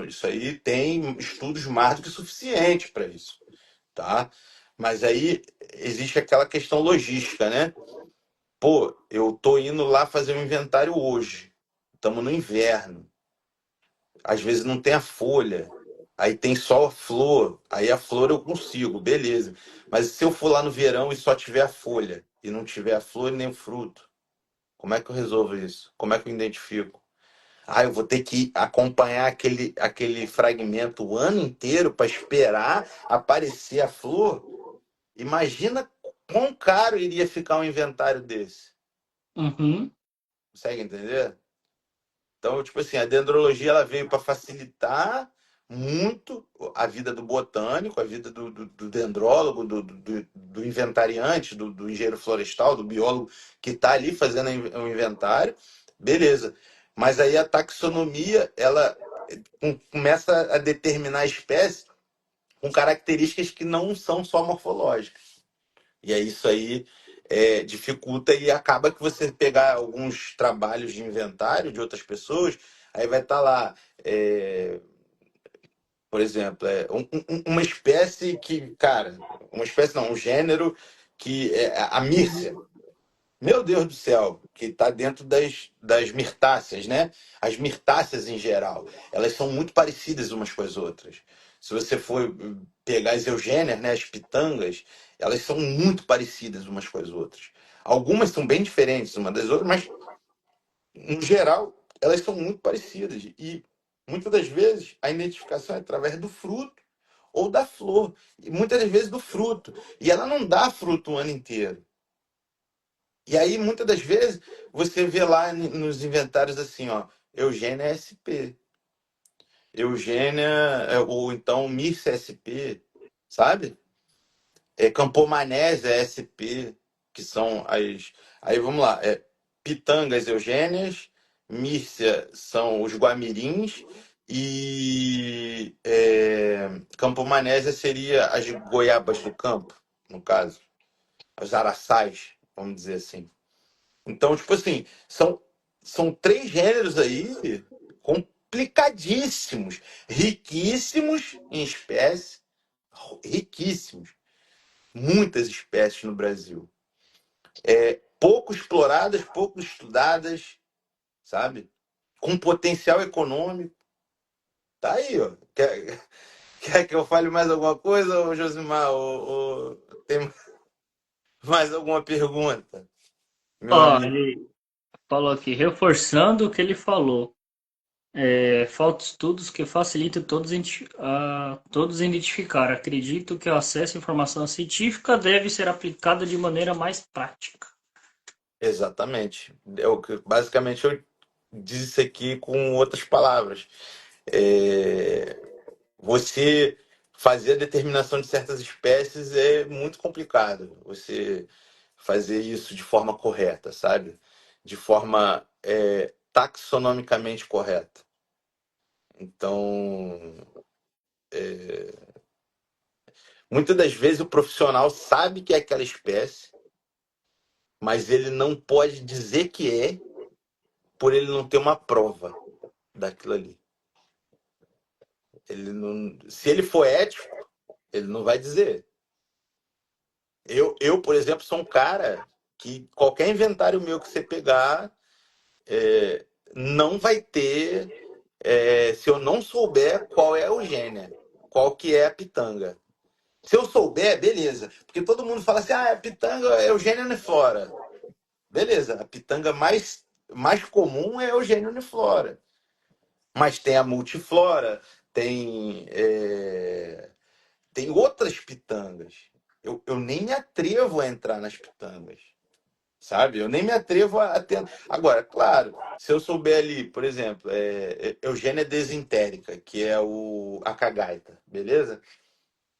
isso aí tem estudos mais do que suficientes para isso, tá? Mas aí existe aquela questão logística, né? Pô, eu tô indo lá fazer um inventário hoje. Estamos no inverno. Às vezes não tem a folha. Aí tem só a flor. Aí a flor eu consigo, beleza. Mas se eu for lá no verão e só tiver a folha e não tiver a flor e nem o fruto, como é que eu resolvo isso? Como é que eu identifico? Ah, eu vou ter que acompanhar aquele fragmento o ano inteiro para esperar aparecer a flor? Imagina quão caro iria ficar um inventário desse. Uhum. Consegue entender? Então, tipo assim, a dendrologia ela veio para facilitar muito a vida do botânico, a vida do dendrólogo, do inventariante, do engenheiro florestal, do biólogo que está ali fazendo o inventário. Beleza. Mas aí a taxonomia, ela começa a determinar a espécie com características que não são só morfológicas. E aí isso aí dificulta e acaba que você pegar alguns trabalhos de inventário de outras pessoas, aí vai estar lá, por exemplo, uma espécie que, cara, uma espécie não, um gênero que é a mírcia. Meu Deus do céu, que está dentro das mirtáceas, né? As mirtáceas em geral, elas são muito parecidas umas com as outras. Se você for pegar as eugênias, né, as pitangas, elas são muito parecidas umas com as outras. Algumas são bem diferentes uma das outras, mas no geral elas são muito parecidas. E muitas das vezes a identificação é através do fruto ou da flor, e muitas das vezes do fruto. E ela não dá fruto o ano inteiro. E aí, muitas das vezes, você vê lá nos inventários assim, ó, Eugênia SP, Eugênia, ou então Miss SP, sabe? Campomanésia SP, que são as. Aí vamos lá, pitangas eugênias, Mírcia são os guamirins e Campo Manésia seria as goiabas do campo, no caso, as araçás, vamos dizer assim. Então, tipo assim, são três gêneros aí complicadíssimos, riquíssimos em espécies, riquíssimos, muitas espécies no Brasil. Pouco exploradas, pouco estudadas, sabe? Com potencial econômico. Tá aí, ó. Quer que eu fale mais alguma coisa, ô Josimar? Tem mais alguma pergunta, meu Ó, amigo? ele falou aqui, reforçando o que ele falou. Falta estudos que facilitem todos identificar. Acredito que o acesso à informação científica deve ser aplicado de maneira mais prática. Exatamente. É o que basicamente eu disse aqui com outras palavras. É, Você fazer a determinação de certas espécies é muito complicado. Você fazer isso de forma correta, sabe? De forma taxonomicamente correta. Então, muitas das vezes o profissional sabe que é aquela espécie, mas ele não pode dizer que é por ele não ter uma prova daquilo ali. Ele não, se ele for ético, ele não vai dizer. Por exemplo, sou um cara que qualquer inventário meu que você pegar não vai ter se eu não souber qual é a eugênia, qual que é a pitanga. Se eu souber, beleza. Porque todo mundo fala assim, a pitanga é Eugênia uniflora. Beleza, a pitanga mais comum é Eugênia uniflora. Mas tem a multiflora, tem outras pitangas. Eu nem me atrevo a entrar nas pitangas, sabe? Eu nem me atrevo a ter. Agora, claro, se eu souber ali, por exemplo, Eugênia desentérica, que é a cagaita, beleza?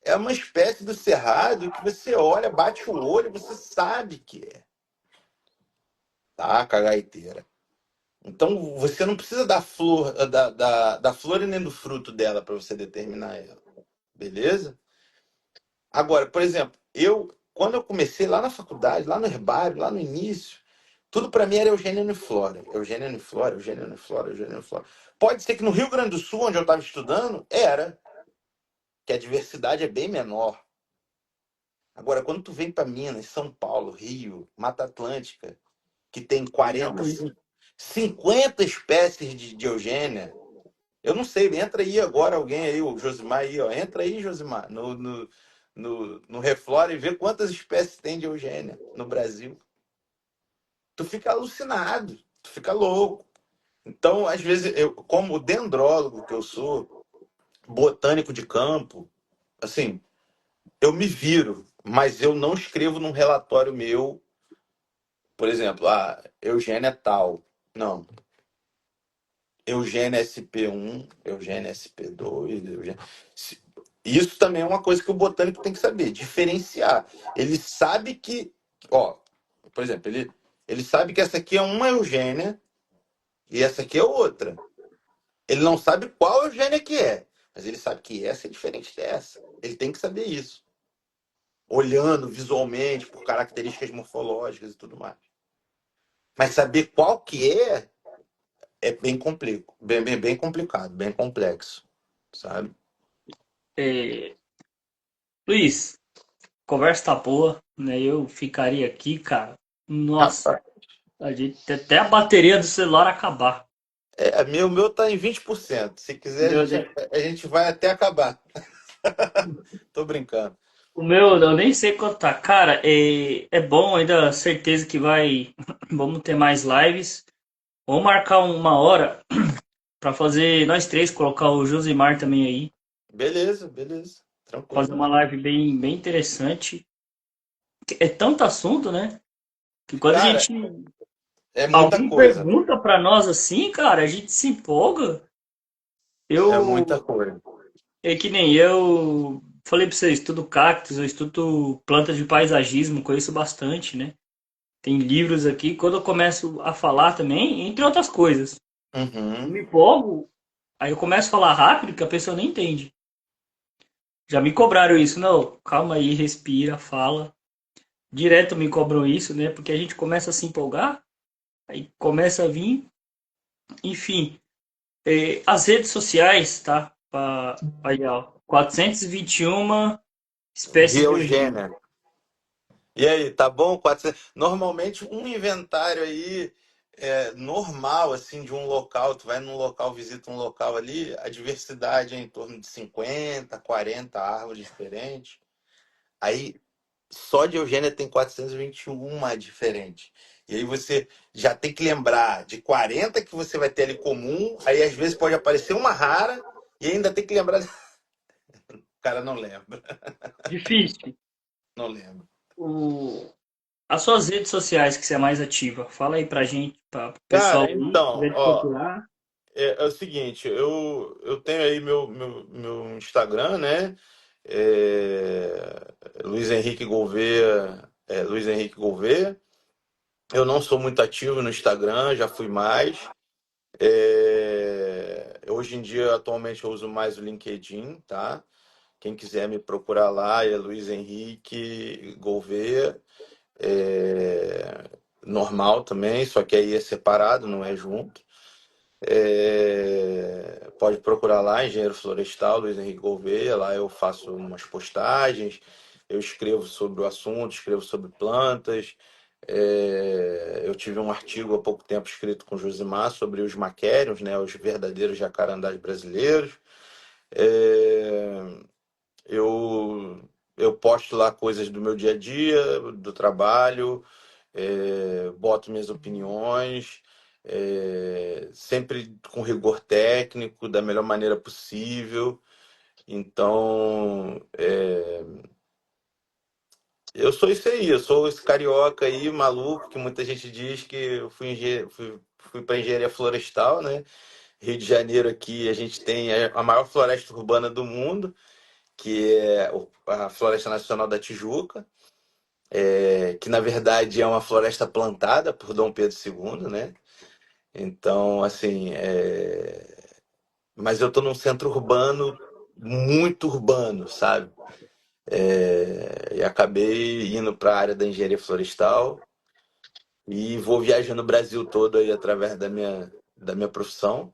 É uma espécie do cerrado que você olha, bate o olho, você sabe que é, tá? A cagaiteira. Então, você não precisa da flor, da flor e nem do fruto dela para você determinar ela, beleza? Agora, por exemplo, quando eu comecei lá na faculdade, lá no herbário, lá no início, tudo para mim era Eugênia uniflora. Eugênia uniflora, Eugênia uniflora, Eugênia uniflora. Pode ser que no Rio Grande do Sul, onde eu estava estudando, era, que a diversidade é bem menor. Agora, quando tu vem para Minas, São Paulo, Rio, Mata Atlântica, que tem É 40, muito. 50 espécies de eugênia. Eu não sei, entra aí agora alguém aí, o Josimar aí, ó. Entra aí, Josimar, no Reflora e vê quantas espécies tem de eugênia no Brasil. Tu fica alucinado, tu fica louco. Então, às vezes, eu, como dendrólogo que eu sou, botânico de campo, assim, eu me viro, mas eu não escrevo num relatório meu, por exemplo, Eugênia tal. Não. Eugênia SP1, Eugênia SP2, Eugênia... Isso também é uma coisa que o botânico tem que saber, diferenciar. Ele sabe que, ó, por exemplo, ele sabe que essa aqui é uma eugênia e essa aqui é outra. Ele não sabe qual eugênia que é, mas ele sabe que essa é diferente dessa. Ele tem que saber isso, olhando visualmente por características morfológicas e tudo mais. Mas saber qual que é bem complicado, bem complexo, sabe? É, Luiz, conversa tá boa, né? Eu ficaria aqui, cara. Nossa, Rapaz, a gente até a bateria do celular acabar. meu tá em 20%. Se quiser, Meu Deus. a gente vai até acabar. Tô brincando. O meu, eu nem sei quanto tá. Cara, é bom, ainda certeza que vai. Vamos ter mais lives. Vamos marcar uma hora pra fazer nós três, colocar o Josimar também aí. Beleza, beleza. Fazer Tranquilo. uma live bem interessante. É tanto assunto, né? Que quando a Cara, gente. é muita Alguém coisa. pergunta pra nós assim, cara, a gente se empolga. É muita Eu. coisa. É que nem eu. Falei pra você, eu estudo cactos, eu estudo plantas de paisagismo, conheço bastante, né? tem livros aqui. Quando eu começo a falar também, entre outras coisas, eu Uhum. me empolgo, aí eu começo a falar rápido que a pessoa nem entende. Já me cobraram isso, não, calma aí, respira, fala. Direto me cobram isso, né? Porque a gente começa a se empolgar, aí começa a vir, enfim. As redes sociais, tá? Aí, ó, 421 espécies de urgênio. Eugênia. E aí, tá bom? 400. Normalmente um inventário aí normal, assim, de um local, tu vai num local, visita um local ali, a diversidade é em torno de 50, 40 árvores diferentes. Aí, só de Eugênia tem 421 diferentes. E aí você já tem que lembrar de 40 que você vai ter ali comum, aí às vezes pode aparecer uma rara, e ainda tem que lembrar. O cara não lembra, Difícil. não lembra. O, as suas redes sociais que você é mais ativa, fala aí pra gente, pra o pessoal Cara, aí, que então, quiser te ó, procurar. é o seguinte, eu tenho aí meu Instagram, né? É, Luiz Henrique Gouveia, Luiz Henrique Gouveia. Eu não sou muito ativo no Instagram, já fui mais. Hoje em dia, atualmente, eu uso mais o LinkedIn, tá? Quem quiser me procurar lá é Luiz Henrique Gouveia. Normal também, só que aí é separado, não é junto. Pode procurar lá, Engenheiro Florestal, Luiz Henrique Gouveia. Lá eu faço umas postagens, eu escrevo sobre o assunto, escrevo sobre plantas. Eu tive um artigo há pouco tempo escrito com Josimar sobre os maquérios, né, os verdadeiros jacarandás brasileiros. É, eu, eu posto lá coisas do meu dia a dia, do trabalho, boto minhas opiniões, sempre com rigor técnico, da melhor maneira possível. Então, eu sou isso aí, eu sou esse carioca aí, maluco, que muita gente diz que eu fui para engenharia florestal, né? Rio de Janeiro aqui a gente tem a maior floresta urbana do mundo, que é a Floresta Nacional da Tijuca, que na verdade é uma floresta plantada por Dom Pedro II, né? Então, assim, mas eu tô num centro urbano, muito urbano, sabe? E acabei indo para a área da engenharia florestal e vou viajando o Brasil todo aí através da minha profissão.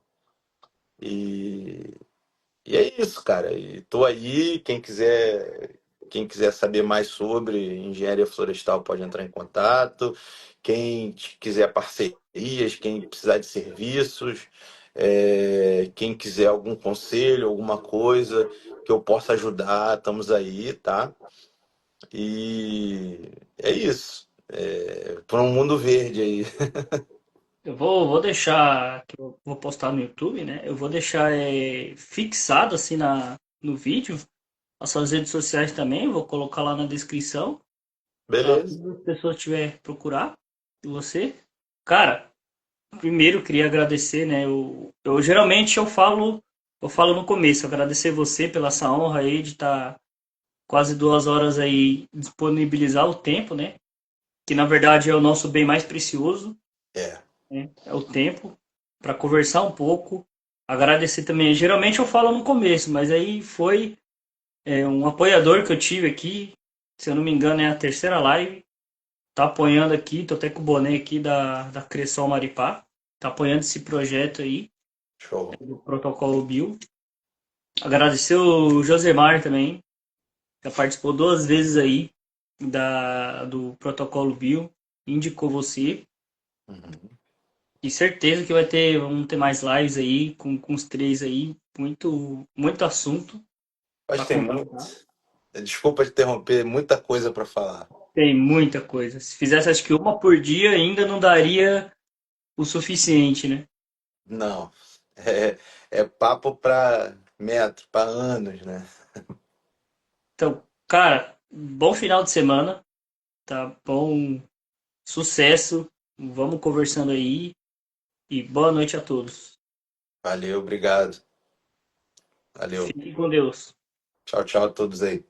E, e é isso, cara. E tô aí, quem quiser saber mais sobre engenharia florestal pode entrar em contato. Quiser parcerias, quem precisar de serviços, quem quiser algum conselho, alguma coisa que eu possa ajudar, estamos aí, tá? E é isso. Por um mundo verde aí. Eu vou deixar, que eu vou postar no YouTube, né? Eu vou deixar fixado assim no vídeo, as suas redes sociais também, vou colocar lá na descrição, para Beleza. todas as pessoas que tiver procurar de você. Cara, primeiro eu queria agradecer, né? Eu geralmente eu falo no começo, agradecer você pela essa honra aí de estar quase 2 horas aí disponibilizar o tempo, né? Que na verdade é o nosso bem mais precioso, É. né? É o tempo para conversar um pouco. Agradecer também. Geralmente eu falo no começo, mas aí foi um apoiador que eu tive aqui. Se eu não me engano, é a terceira live. Tá apoiando aqui, tô até com o boné aqui da Cressol Maripá. Tá apoiando esse projeto aí, Show. do Protocolo Bill. Agradecer o Josemar também, já participou 2 vezes aí do Protocolo Bill, indicou você. Uhum. E certeza que vamos ter mais lives aí com os três aí, muito, muito assunto Mas para tem muito. conversar. Desculpa te interromper, muita coisa para falar. Tem muita coisa. Se fizesse acho que uma por dia ainda não daria o suficiente, né? Não. É papo para metro, para anos, né? Então, cara, bom final de semana, tá bom? Sucesso. Vamos conversando aí e boa noite a todos. Valeu, obrigado. Valeu. Fique com Deus. Tchau, tchau a todos aí.